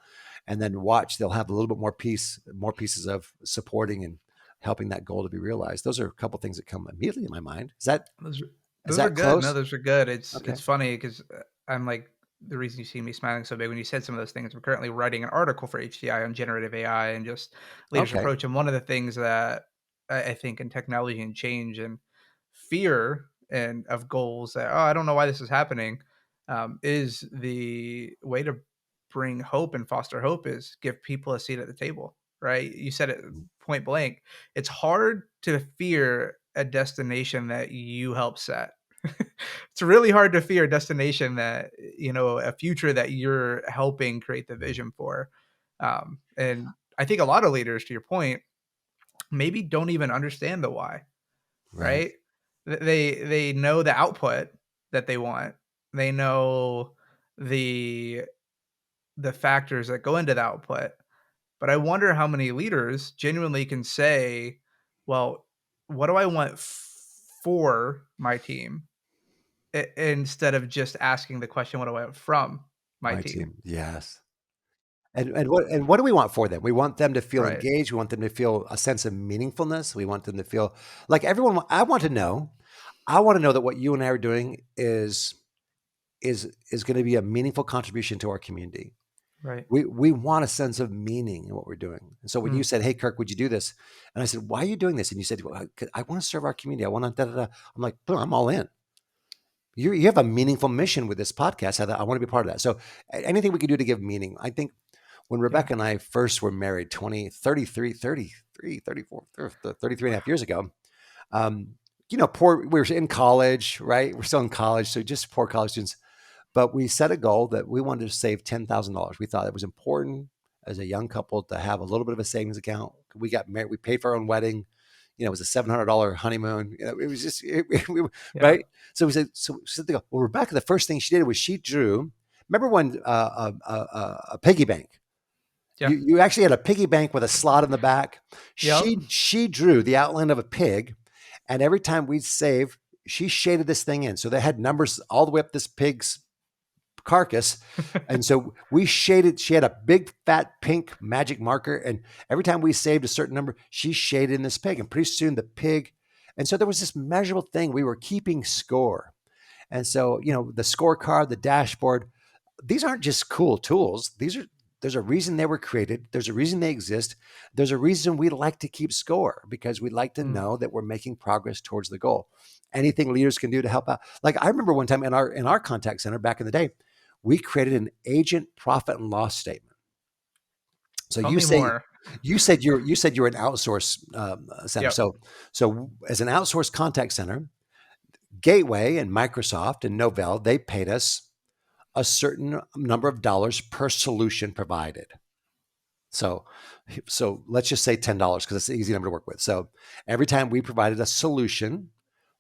and then watch. They'll have a little bit more pieces of supporting and helping that goal to be realized. Those are a couple things that come immediately in my mind. those are, Is those are that good. No, close? those are good. It's Okay. it's funny because I'm like the reason you see me smiling so big when you said some of those things. I'm currently writing an article for HCI on generative AI and just leaders Okay. approach. And one of the things that I think in technology and change and fear and of goals that I don't know why this is happening is the way to bring hope and foster hope is give people a seat at the table. Right? You said it point blank. It's hard to fear a destination that you help set. It's really hard to fear a destination that a future that you're helping create the vision for. And I think a lot of leaders, to your point, maybe don't even understand the why. Right. Right? They know the output that they want. They know the the factors that go into the output, but I wonder how many leaders genuinely can say, "Well, what do I want for my team?" Instead of just asking the question, "What do I want from my My team?" team. Yes. And what do we want for them? We want them to feel Right. engaged. We want them to feel a sense of meaningfulness. We want them to feel like everyone. I want to know. I want to know that what you and I are doing is going to be a meaningful contribution to our community. Right. We want a sense of meaning in what we're doing. And so when you Mm. said, "Hey, Kirk, would you do this?" and I said, "Why are you doing this?" and you said, "Well, I want to serve our community. I want to." Da, da, da. I'm like, "Boom, I'm all in." You have a meaningful mission with this podcast. I want to be part of that. So anything we can do to give meaning, I think when Yeah. Rebecca and I first were married 33 and a half years ago, um, we were in college, right? We're still in college. So just poor college students. But we set a goal that we wanted to save $10,000. We thought it was important as a young couple to have a little bit of a savings account. We got married. We paid for our own wedding. It was a $700 honeymoon. It was just, Yeah. right? So we said, well, Rebecca, the first thing she did was she drew, remember when a piggy bank, Yeah. you actually had a piggy bank with a slot in the back. Yep. She drew the outline of a pig, and every time we'd save, she shaded this thing in. So they had numbers all the way up this pig's carcass. And so we shaded, she had a big fat pink magic marker. And every time we saved a certain number, she shaded in this pig. And pretty soon the pig, and so there was this measurable thing. We were keeping score. And so, the scorecard, the dashboard, these aren't just cool tools. There's a reason they were created. There's a reason they exist. There's a reason we like to keep score because we like to Mm. know that we're making progress towards the goal. Anything leaders can do to help out. Like I remember one time in our contact center back in the day, we created an agent profit and loss statement. So Tell you me say more. you said you're an outsource center. Yep. So as an outsourced contact center, Gateway and Microsoft and Novell, they paid us a certain number of dollars per solution provided. So, so let's just say $10 because it's an easy number to work with. So every time we provided a solution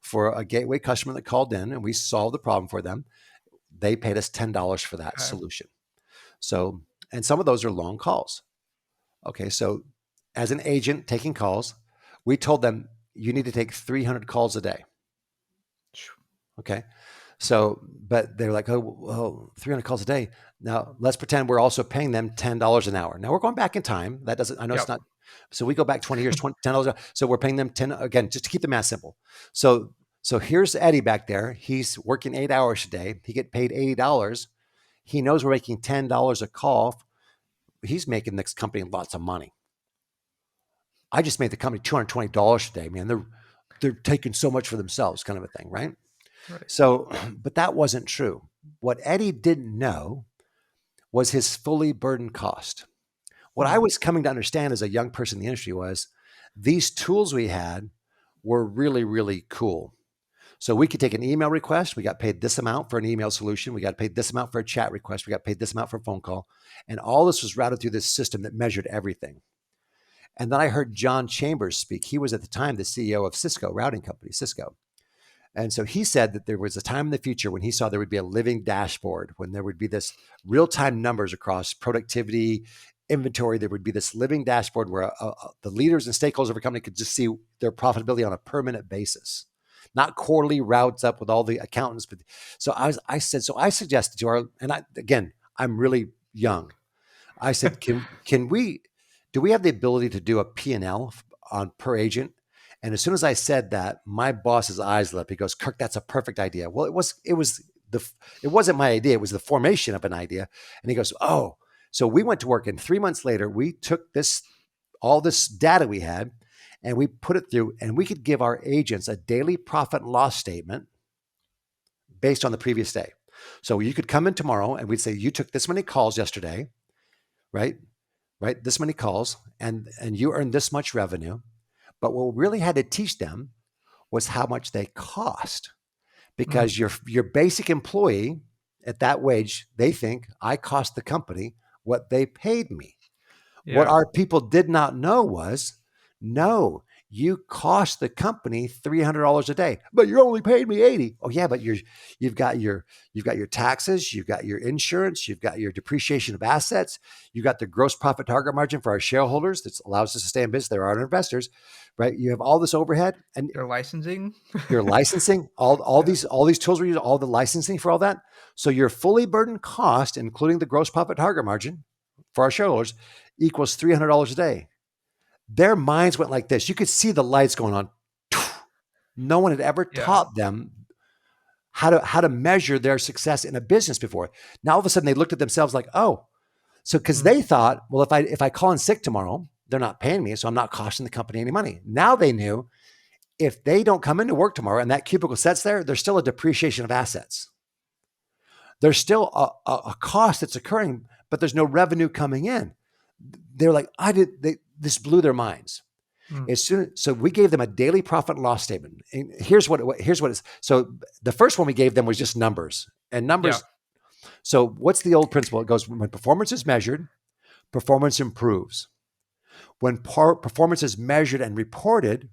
for a Gateway customer that called in and we solved the problem for them, they paid us $10 for that Okay. solution. So, and some of those are long calls. Okay, so as an agent taking calls, we told them you need to take 300 calls a day. Okay. So, but they're like, oh, well, 300 calls a day. Now, let's pretend we're also paying them $10 an hour. Now, we're going back in time. That doesn't, I know it's Yep. not. So we go back 20 years, $10. So we're paying them 10, again, just to keep the math simple. So here's Eddie back there. He's working 8 hours a day. He get paid $80. He knows we're making $10 a call. He's making this company lots of money. I just made the company $220 a day, man. They're taking so much for themselves, kind of a thing, right? Right. So, but that wasn't true. What Eddie didn't know was his fully burdened cost. What I was coming to understand as a young person in the industry was these tools we had were really, really cool. So we could take an email request. We got paid this amount for an email solution. We got paid this amount for a chat request. We got paid this amount for a phone call. And all this was routed through this system that measured everything. And then I heard John Chambers speak. He was at the time the CEO of Cisco routing company, Cisco. And so he said that there was a time in the future when he saw there would be a living dashboard, when there would be this real-time numbers across productivity, inventory. There would be this living dashboard where the leaders and stakeholders of a company could just see their profitability on a permanent basis, not quarterly routes up with all the accountants. But so I suggested to our, and again, I'm really young. I said, do we have the ability to do a P&L on per agent? And as soon as I said that, my boss's eyes lit up. He goes, Kirk, that's a perfect idea. Well, it wasn't my idea. It was the formation of an idea. And he goes, oh, so we went to work, and 3 months later, we took all this data we had, and we put it through, and we could give our agents a daily profit and loss statement based on the previous day. So you could come in tomorrow, and we'd say, you took this many calls yesterday, right? This many calls, and you earned this much revenue. But what we really had to teach them was how much they cost, because your basic employee at that wage, they think I cost the company what they paid me. Yeah. What our people did not know was, no, you cost the company $300 a day, but you only paid me $80. Oh yeah, but you've got your taxes, you've got your insurance, you've got your depreciation of assets, you got the gross profit target margin for our shareholders that allows us to stay in business. They're our investors, right? You have all this overhead and Your licensing. your licensing, all these tools we use, all the licensing for all that. So your fully burdened cost, including the gross profit target margin for our shareholders, equals $300 a day. Their minds went like this. You could see the lights going on. No one had ever taught them how to measure their success in a business before. Now all of a sudden they looked at themselves like, oh, so because they thought, well, if I call in sick tomorrow, they're not paying me, so I'm not costing the company any money. Now they knew if they don't come into work tomorrow and that cubicle sits there, there's still a depreciation of assets. There's still a cost that's occurring, but there's no revenue coming in. They're like, this blew their minds. So we gave them a daily profit and loss statement. And here's what it is. So the first one we gave them was just numbers and numbers. Yeah. So what's the old principle? It goes, when performance is measured, performance improves. When performance is measured and reported,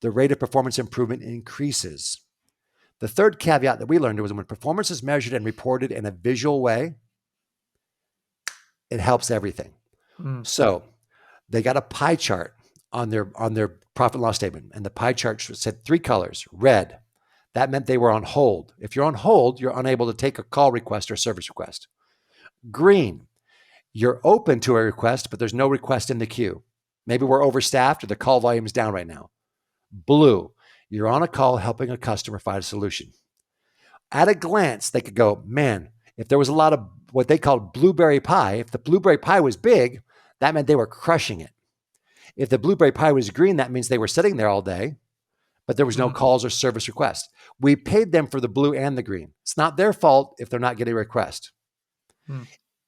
the rate of performance improvement increases. The third caveat that we learned was when performance is measured and reported in a visual way, it helps everything. So they got a pie chart on their profit and loss statement, and the pie chart said 3 colors. Red, that meant they were on hold. If you're on hold, you're unable to take a call request or service request. Green, you're open to a request, but there's no request in the queue. Maybe we're overstaffed or the call volume is down right now. Blue, you're on a call helping a customer find a solution. At a glance, they could go, man, if there was a lot of what they called blueberry pie, if the blueberry pie was big, that meant they were crushing it. If the blueberry pie was green, that means they were sitting there all day, but there was no calls or service requests. We paid them for the blue and the green. It's not their fault if they're not getting a request.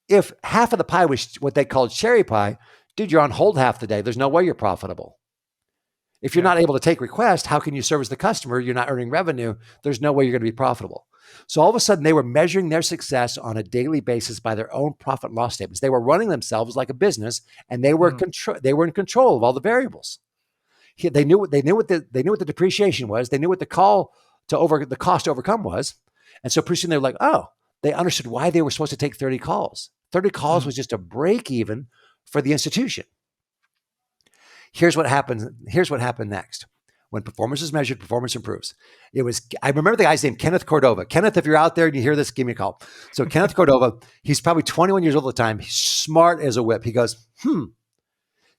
If half of the pie was what they called cherry pie, dude, you're on hold half the day. There's no way you're profitable. If you're not able to take requests, how can you service the customer? You're not earning revenue. There's no way you're going to be profitable. So all of a sudden, they were measuring their success on a daily basis by their own profit and loss statements. They were running themselves like a business, and they were in control of all the variables. They knew what the depreciation was. They knew what the cost to overcome was, and so pretty soon they were like, oh, they understood why they were supposed to take 30 calls. 30 calls Mm. was just a break even for the institution. Here's what happened. Here's what happened next. When performance is measured, performance improves. I remember the guy's name, Kenneth Cordova. Kenneth, if you're out there and you hear this, give me a call. So Kenneth Cordova, he's probably 21 years old at the time. He's smart as a whip. He goes,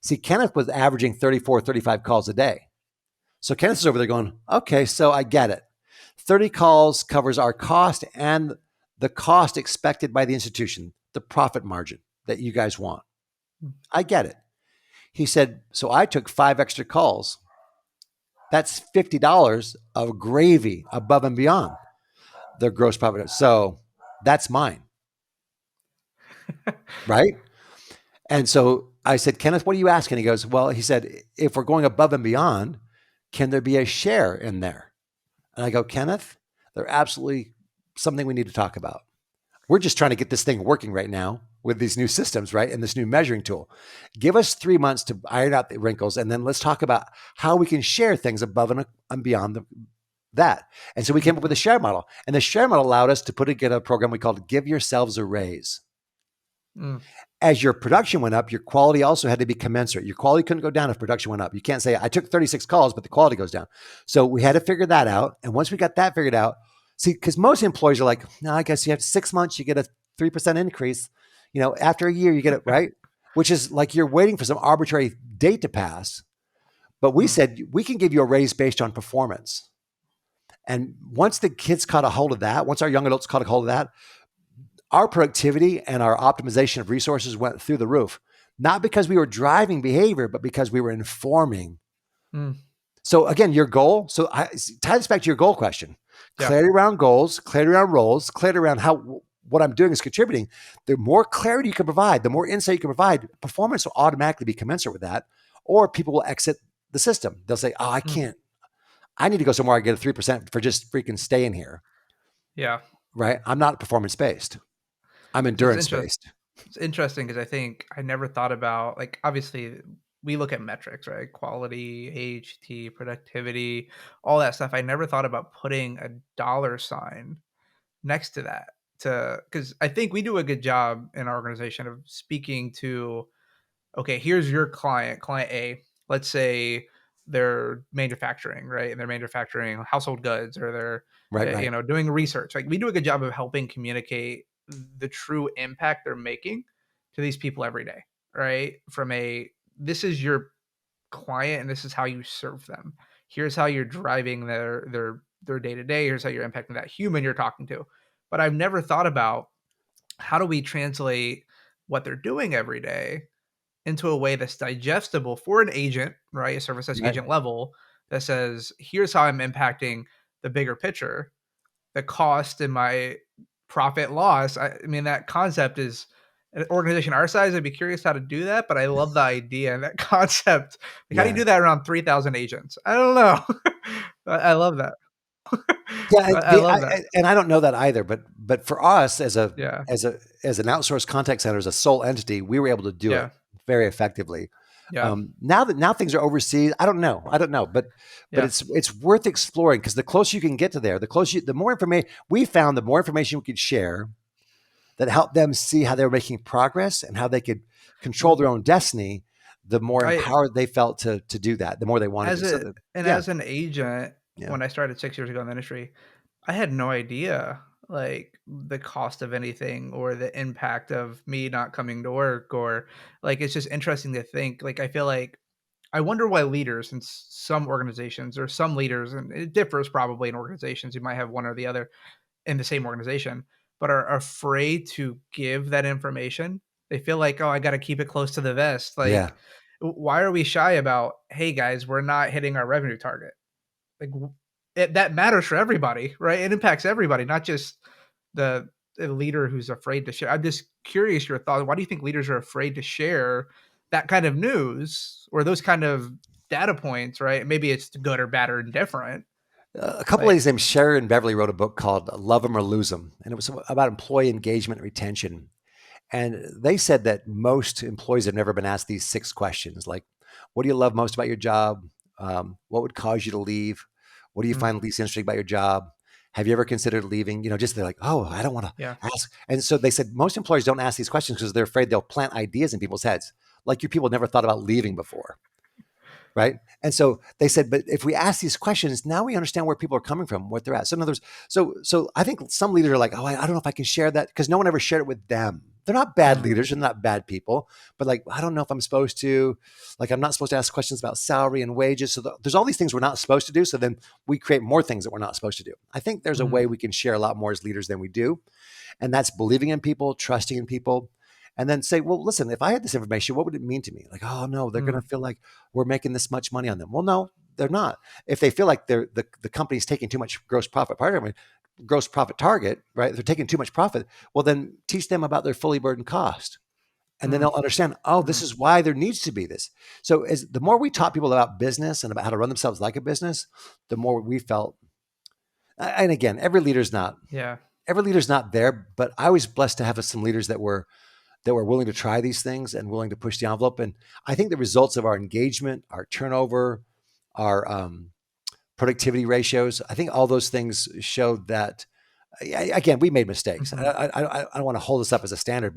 See, Kenneth was averaging 34, 35 calls a day. So Kenneth is over there going, okay, so I get it. 30 calls covers our cost and the cost expected by the institution, the profit margin that you guys want. I get it. He said, so I took 5 extra calls. That's $50 of gravy above and beyond the gross profit. So that's mine, right? And so I said, Kenneth, what are you asking? He goes, well, he said, if we're going above and beyond, can there be a share in there? And I go, Kenneth, they're absolutely something we need to talk about. We're just trying to get this thing working right now with these new systems, right? And this new measuring tool. Give us 3 months to iron out the wrinkles, and then let's talk about how we can share things above and beyond that. And so we came up with a share model. And the share model allowed us to put together a program we called Give Yourselves a Raise. Mm. As your production went up, your quality also had to be commensurate. Your quality couldn't go down if production went up. You can't say, I took 36 calls, but the quality goes down. So we had to figure that out. And once we got that figured out, see, because most employers are like, no, I guess you have 6 months, you get a 3% increase. After a year, you get it, right? Which is like you're waiting for some arbitrary date to pass. But we said, we can give you a raise based on performance. And once the kids caught a hold of that, once our young adults caught a hold of that, our productivity and our optimization of resources went through the roof, not because we were driving behavior, but because we were informing. Mm. So again, your goal. So tie this back to your goal question. Yeah. Clarity around goals, clarity around roles, clarity around how what I'm doing is contributing. The more clarity you can provide, the more insight you can provide, performance will automatically be commensurate with that, or people will exit the system. They'll say, oh, I can't. I need to go somewhere I get a 3% for just freaking staying here. Yeah. Right? I'm not performance based. I'm It's endurance interesting. based. It's interesting because I think I never thought about, like, obviously we look at metrics, right? Quality, HT, productivity, all that stuff. I never thought about putting a dollar sign next to that, because I think we do a good job in our organization of speaking to, okay, here's your client A. Let's say they're manufacturing, right? And they're manufacturing household goods, or Right, right. doing research. Like, we do a good job of helping communicate the true impact they're making to these people every day, right? This is your client and this is how you serve them. Here's how you're driving their day to day. Here's how you're impacting that human you're talking to. But I've never thought about, how do we translate what they're doing every day into a way that's digestible for an agent, right? A service desk Right. agent level, that says, here's how I'm impacting the bigger picture, the cost and my profit loss. I mean, that concept is, an organization our size, I'd be curious how to do that, but I love the idea and that concept. Like, how do you Yeah. do that around 3,000 agents? I don't know. I love that. Yeah. I love that. And I don't know that either, but for us Yeah. as an outsourced contact center, as a sole entity, we were able to do it Yeah. very effectively. Yeah. Now things are overseas. I don't know, but Yeah. it's worth exploring, because the closer you can get to there, the more information we found, the more information we could share that helped them see how they were making progress and how they could control Mm. their own destiny. The more I empowered they felt to do that, the more they wanted as to. So a and yeah, as an agent, yeah, when I started 6 years ago in the industry, I had no idea, like, the cost of anything or the impact of me not coming to work, or, like, it's just interesting to think. Like, I feel like, I wonder why leaders in some organizations, or some leaders, and it differs probably in organizations, you might have one or the other in the same organization, but are afraid to give that information. They feel like, oh, I got to keep it close to the vest. yeah. Like, why are we shy about, hey guys, we're not hitting our revenue target? Like, that matters for everybody, right? It impacts everybody, not just the leader who's afraid to share. I'm just curious your thoughts. Why do you think leaders are afraid to share that kind of news or those kind of data points, right? Maybe it's good or bad or indifferent. A couple Like, ladies named Sherry and Beverly wrote a book called Love 'em or Lose 'em, and it was about employee engagement and retention. And they said that most employees have never been asked these 6 questions, like, what do you love most about your job? What would cause you to leave? What do you mm, find least interesting about your job? Have you ever considered leaving? Just they're like, oh, I don't want to Yeah. ask. And so they said most employers don't ask these questions because they're afraid they'll plant ideas in people's heads. Like you people never thought about leaving before, right? And so they said, but if we ask these questions, now we understand where people are coming from, what they're at. So in other words, so I think some leaders are like, oh, I don't know if I can share that because no one ever shared it with them. They're not bad Mm, leaders, they're not bad people, but like, I don't know if I'm supposed to, like, I'm not supposed to ask questions about salary and wages. So there's all these things we're not supposed to do. So then we create more things that we're not supposed to do. I think there's a way mm, we can share a lot more as leaders than we do. And that's believing in people, trusting in people, and then say, well, listen, if I had this information, what would it mean to me? Like, oh no, they're going mm, to feel like we're making this much money on them. Well, no, they're not. If they feel like the company's taking too much gross profit target, right? They're taking too much profit. Well, then teach them about their fully burdened cost. And then mm, they'll understand, oh, this mm. is why there needs to be this. So as the more we taught people about business and about how to run themselves like a business, the more we felt, and again, Yeah. every leader's not there, but I was blessed to have some leaders that were willing to try these things and willing to push the envelope. And I think the results of our engagement, our turnover, our productivity ratios, I think all those things showed that. Again, we made mistakes. Mhm. I don't want to hold this up as a standard,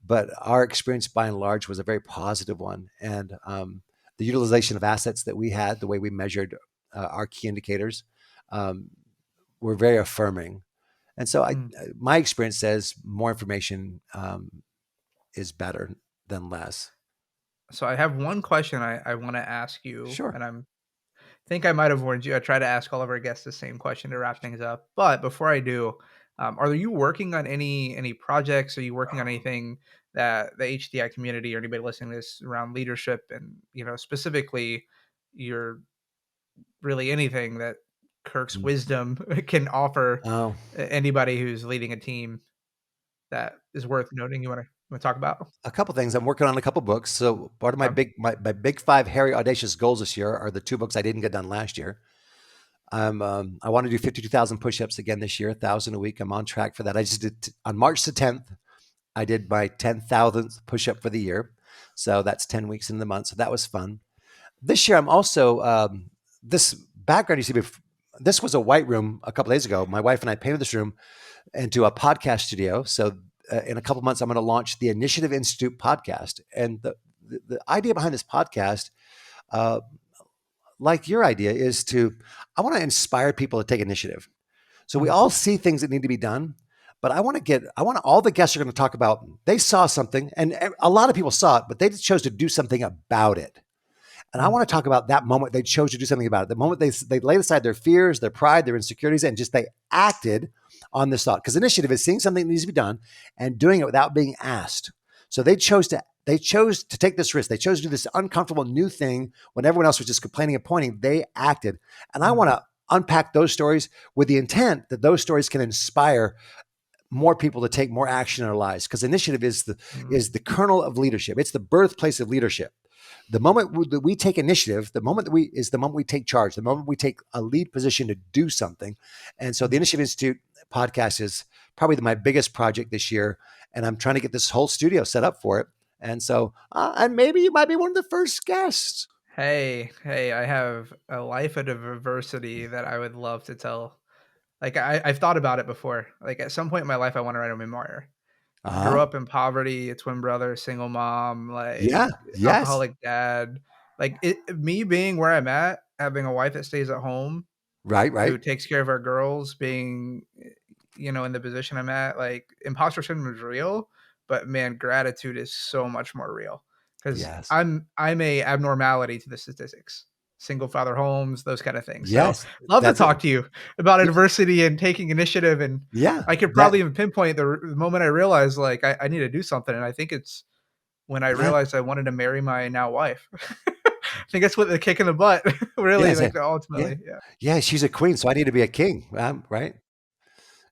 but our experience by and large was a very positive one. And the utilization of assets that we had, the way we measured our key indicators, um, were very affirming. And so Mm. my experience says more information is better than less. So I have one question I want to ask you, Sure. and I'm think I might have warned you. I try to ask all of our guests the same question to wrap things up. But before I do, are you working on any projects? Are you working on anything that the HDI community or anybody listening to this around leadership and specifically your really anything that Kirk's Mm. wisdom can offer Oh, anybody who's leading a team that is worth noting? You want to talk about? a couple things. I'm working on a couple books. So part of my Okay. big five hairy audacious goals this year are the two books I didn't get done last year. I want to do 52,000 push-ups again this year, 1,000 a week. I'm on track for that. I just did on March the 10th. I did my 10,000th push-up for the year. So that's 10 weeks in the month. So that was fun. This year, I'm also this background you see. This was a white room a couple days ago. My wife and I painted this room into a podcast studio. So in a couple months, I'm going to launch the Initiative Institute podcast. And the idea behind this podcast, uh, like your idea, is I want to inspire people to take initiative. So we Mhm, all see things that need to be done, but I want all the guests are going to talk about, they saw something and a lot of people saw it, but they just chose to do something about it. And I mhm, want to talk about that moment they chose to do something about it. The moment they laid aside their fears, their pride, their insecurities, and just they acted on this thought. Because initiative is seeing something that needs to be done and doing it without being asked. So they chose to take this risk. They chose to do this uncomfortable new thing when everyone else was just complaining and pointing. They acted. And I mhm, want to unpack those stories with the intent that those stories can inspire more people to take more action in our lives, because initiative mhm, is the kernel of leadership. It's the birthplace of leadership. The moment that we take initiative, the moment we take charge, the moment we take a lead position to do something. And so the mhm. Initiative Institute podcast is probably my biggest project this year, and I'm trying to get this whole studio set up for it. And so, and maybe you might be one of the first guests. Hey, I have a life of adversity that I would love to tell. Like I've thought about it before. Like at some point in my life, I want to write a memoir. Uh Grew huh. up in poverty, a twin brother, single mom, like Yeah. Yes. alcoholic dad. Like me being where I'm at, having a wife that stays at home, Right. who Right. takes care of our girls, being, in the position I'm at, like imposter syndrome is real, but man, gratitude is so much more real because Yes. I'm a abnormality to the statistics. Single father homes, those kind of things. So Yes. love to That's it. talk to you about Yeah. adversity and taking initiative. And Yeah. I could That. probably even pinpoint the moment I realized like I need to do something. And I think it's when I Yeah. realized I wanted to marry my now wife. I think that's what the kick in the butt, really, Yes. like Yeah. ultimately. Yeah. Yeah. She's a queen, so I need to be a king. Right.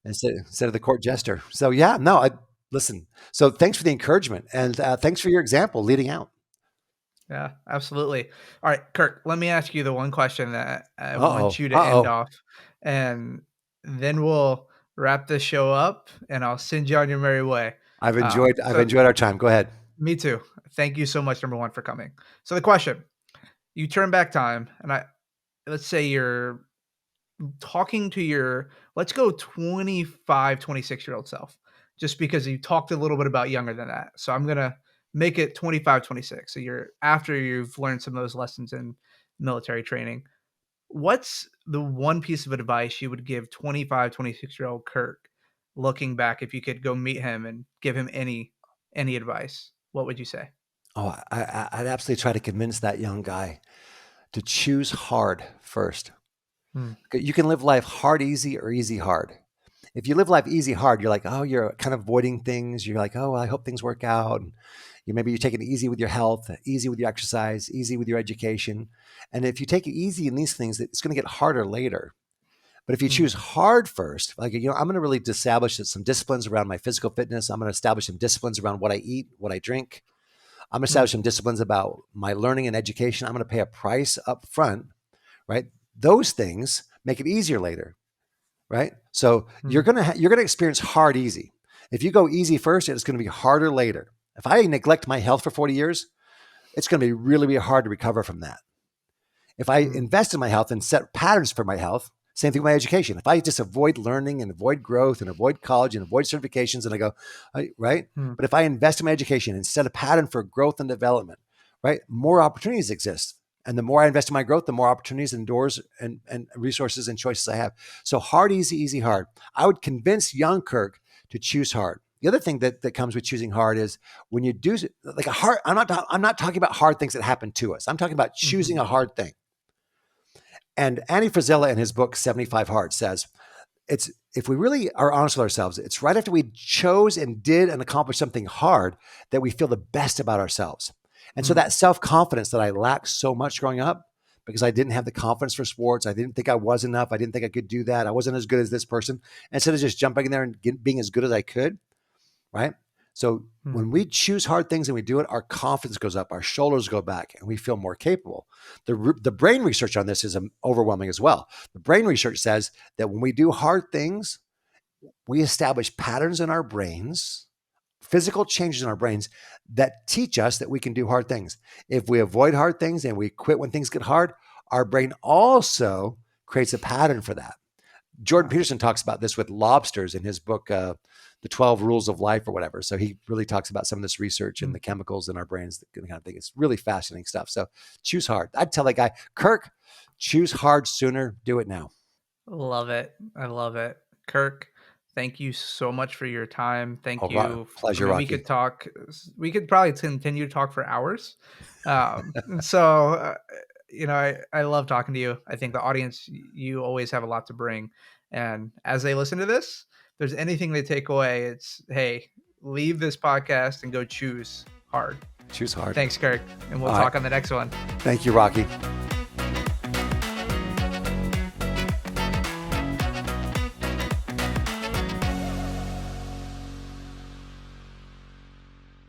Instead of the court jester. So yeah, no, I listen. So thanks for the encouragement and thanks for your example leading out. Yeah, absolutely. All right, Kirk, let me ask you the one question that I Uh want oh. you to Uh end oh. off, and then we'll wrap this show up, and I'll send you on your merry way. I've So enjoyed our time. Go ahead. me too. Thank you so much, number one, for coming. So the question: you turn back time, and let's say you're talking to your, let's go 25, 26-year-old self, just because you talked a little bit about younger than that. So I'm going to make it 25, 26. So you're after you've learned some of those lessons in military training. What's the one piece of advice you would give 25, 26-year-old Kirk looking back, if you could go meet him and give him any advice? What would you say? Oh, I'd absolutely try to convince that young guy to choose hard first. Mm, You can live life hard, easy, or easy, hard. If you live life easy, hard, you're like, oh, you're kind of avoiding things. You're like, oh, I hope things work out. And maybe you're taking it easy with your health, easy with your exercise, easy with your education. And if you take it easy in these things, it's going to get harder later. But if you mm, choose hard first, like, I'm going to really establish some disciplines around my physical fitness. I'm going to establish some disciplines around what I eat, what I drink. I'm going to mm, establish some disciplines about my learning and education. I'm going to pay a price up front, right? Those things make it easier later, right? So you're mm, going to you're going to experience hard easy. If you go easy first, it's going to be harder later. If I neglect my health for 40 years, it's going to be really hard to recover from that. If I mm, invest in my health and set patterns for my health, same thing with my education. If I just avoid learning and avoid growth and avoid college and avoid certifications and I go, right? mm, But if I invest in my education and set a pattern for growth and development, right? More opportunities exist. And the more I invest in my growth, the more opportunities and doors and resources and choices I have. So hard, easy, easy, hard. I would convince young Kirk to choose hard. The other thing that comes with choosing hard is when you do like a hard, I'm not talking about hard things that happen to us. I'm talking about choosing mhm, a hard thing. And Andy Frisella in his book 75 Hard says, it's if we really are honest with ourselves, it's right after we chose and did and accomplished something hard that we feel the best about ourselves. And so mm, that self-confidence that I lacked so much growing up because I didn't have the confidence for sports, I didn't think I was enough, I didn't think I could do that, I wasn't as good as this person. Instead of just jumping in there and being as good as I could, right? So mm, when we choose hard things and we do it, our confidence goes up, our shoulders go back, and we feel more capable. The brain research on this is overwhelming as well. The brain research says that when we do hard things, we establish patterns in our brains, physical changes in our brains that teach us that we can do hard things. If we avoid hard things and we quit when things get hard, our brain also creates a pattern for that. Jordan wow, Peterson talks about this with lobsters in his book, The 12 Rules of Life or whatever. So he really talks about some of this research and mm. the chemicals in our brains, that kind of thing. It's really fascinating stuff. So choose hard. I'd tell that guy, Kirk, choose hard sooner. Do it now. Love it. I love it. Kirk, thank you so much for your time. Thank you. I Pleasure, mean, we Rocky. could talk, we could probably continue to talk for hours. And so, I love talking to you. I think the audience, you always have a lot to bring. And as they listen to this, if there's anything they take away, it's, hey, leave this podcast and go choose hard. Choose hard. Thanks, Kirk. And we'll All right. talk on the next one. Thank you, Rocky.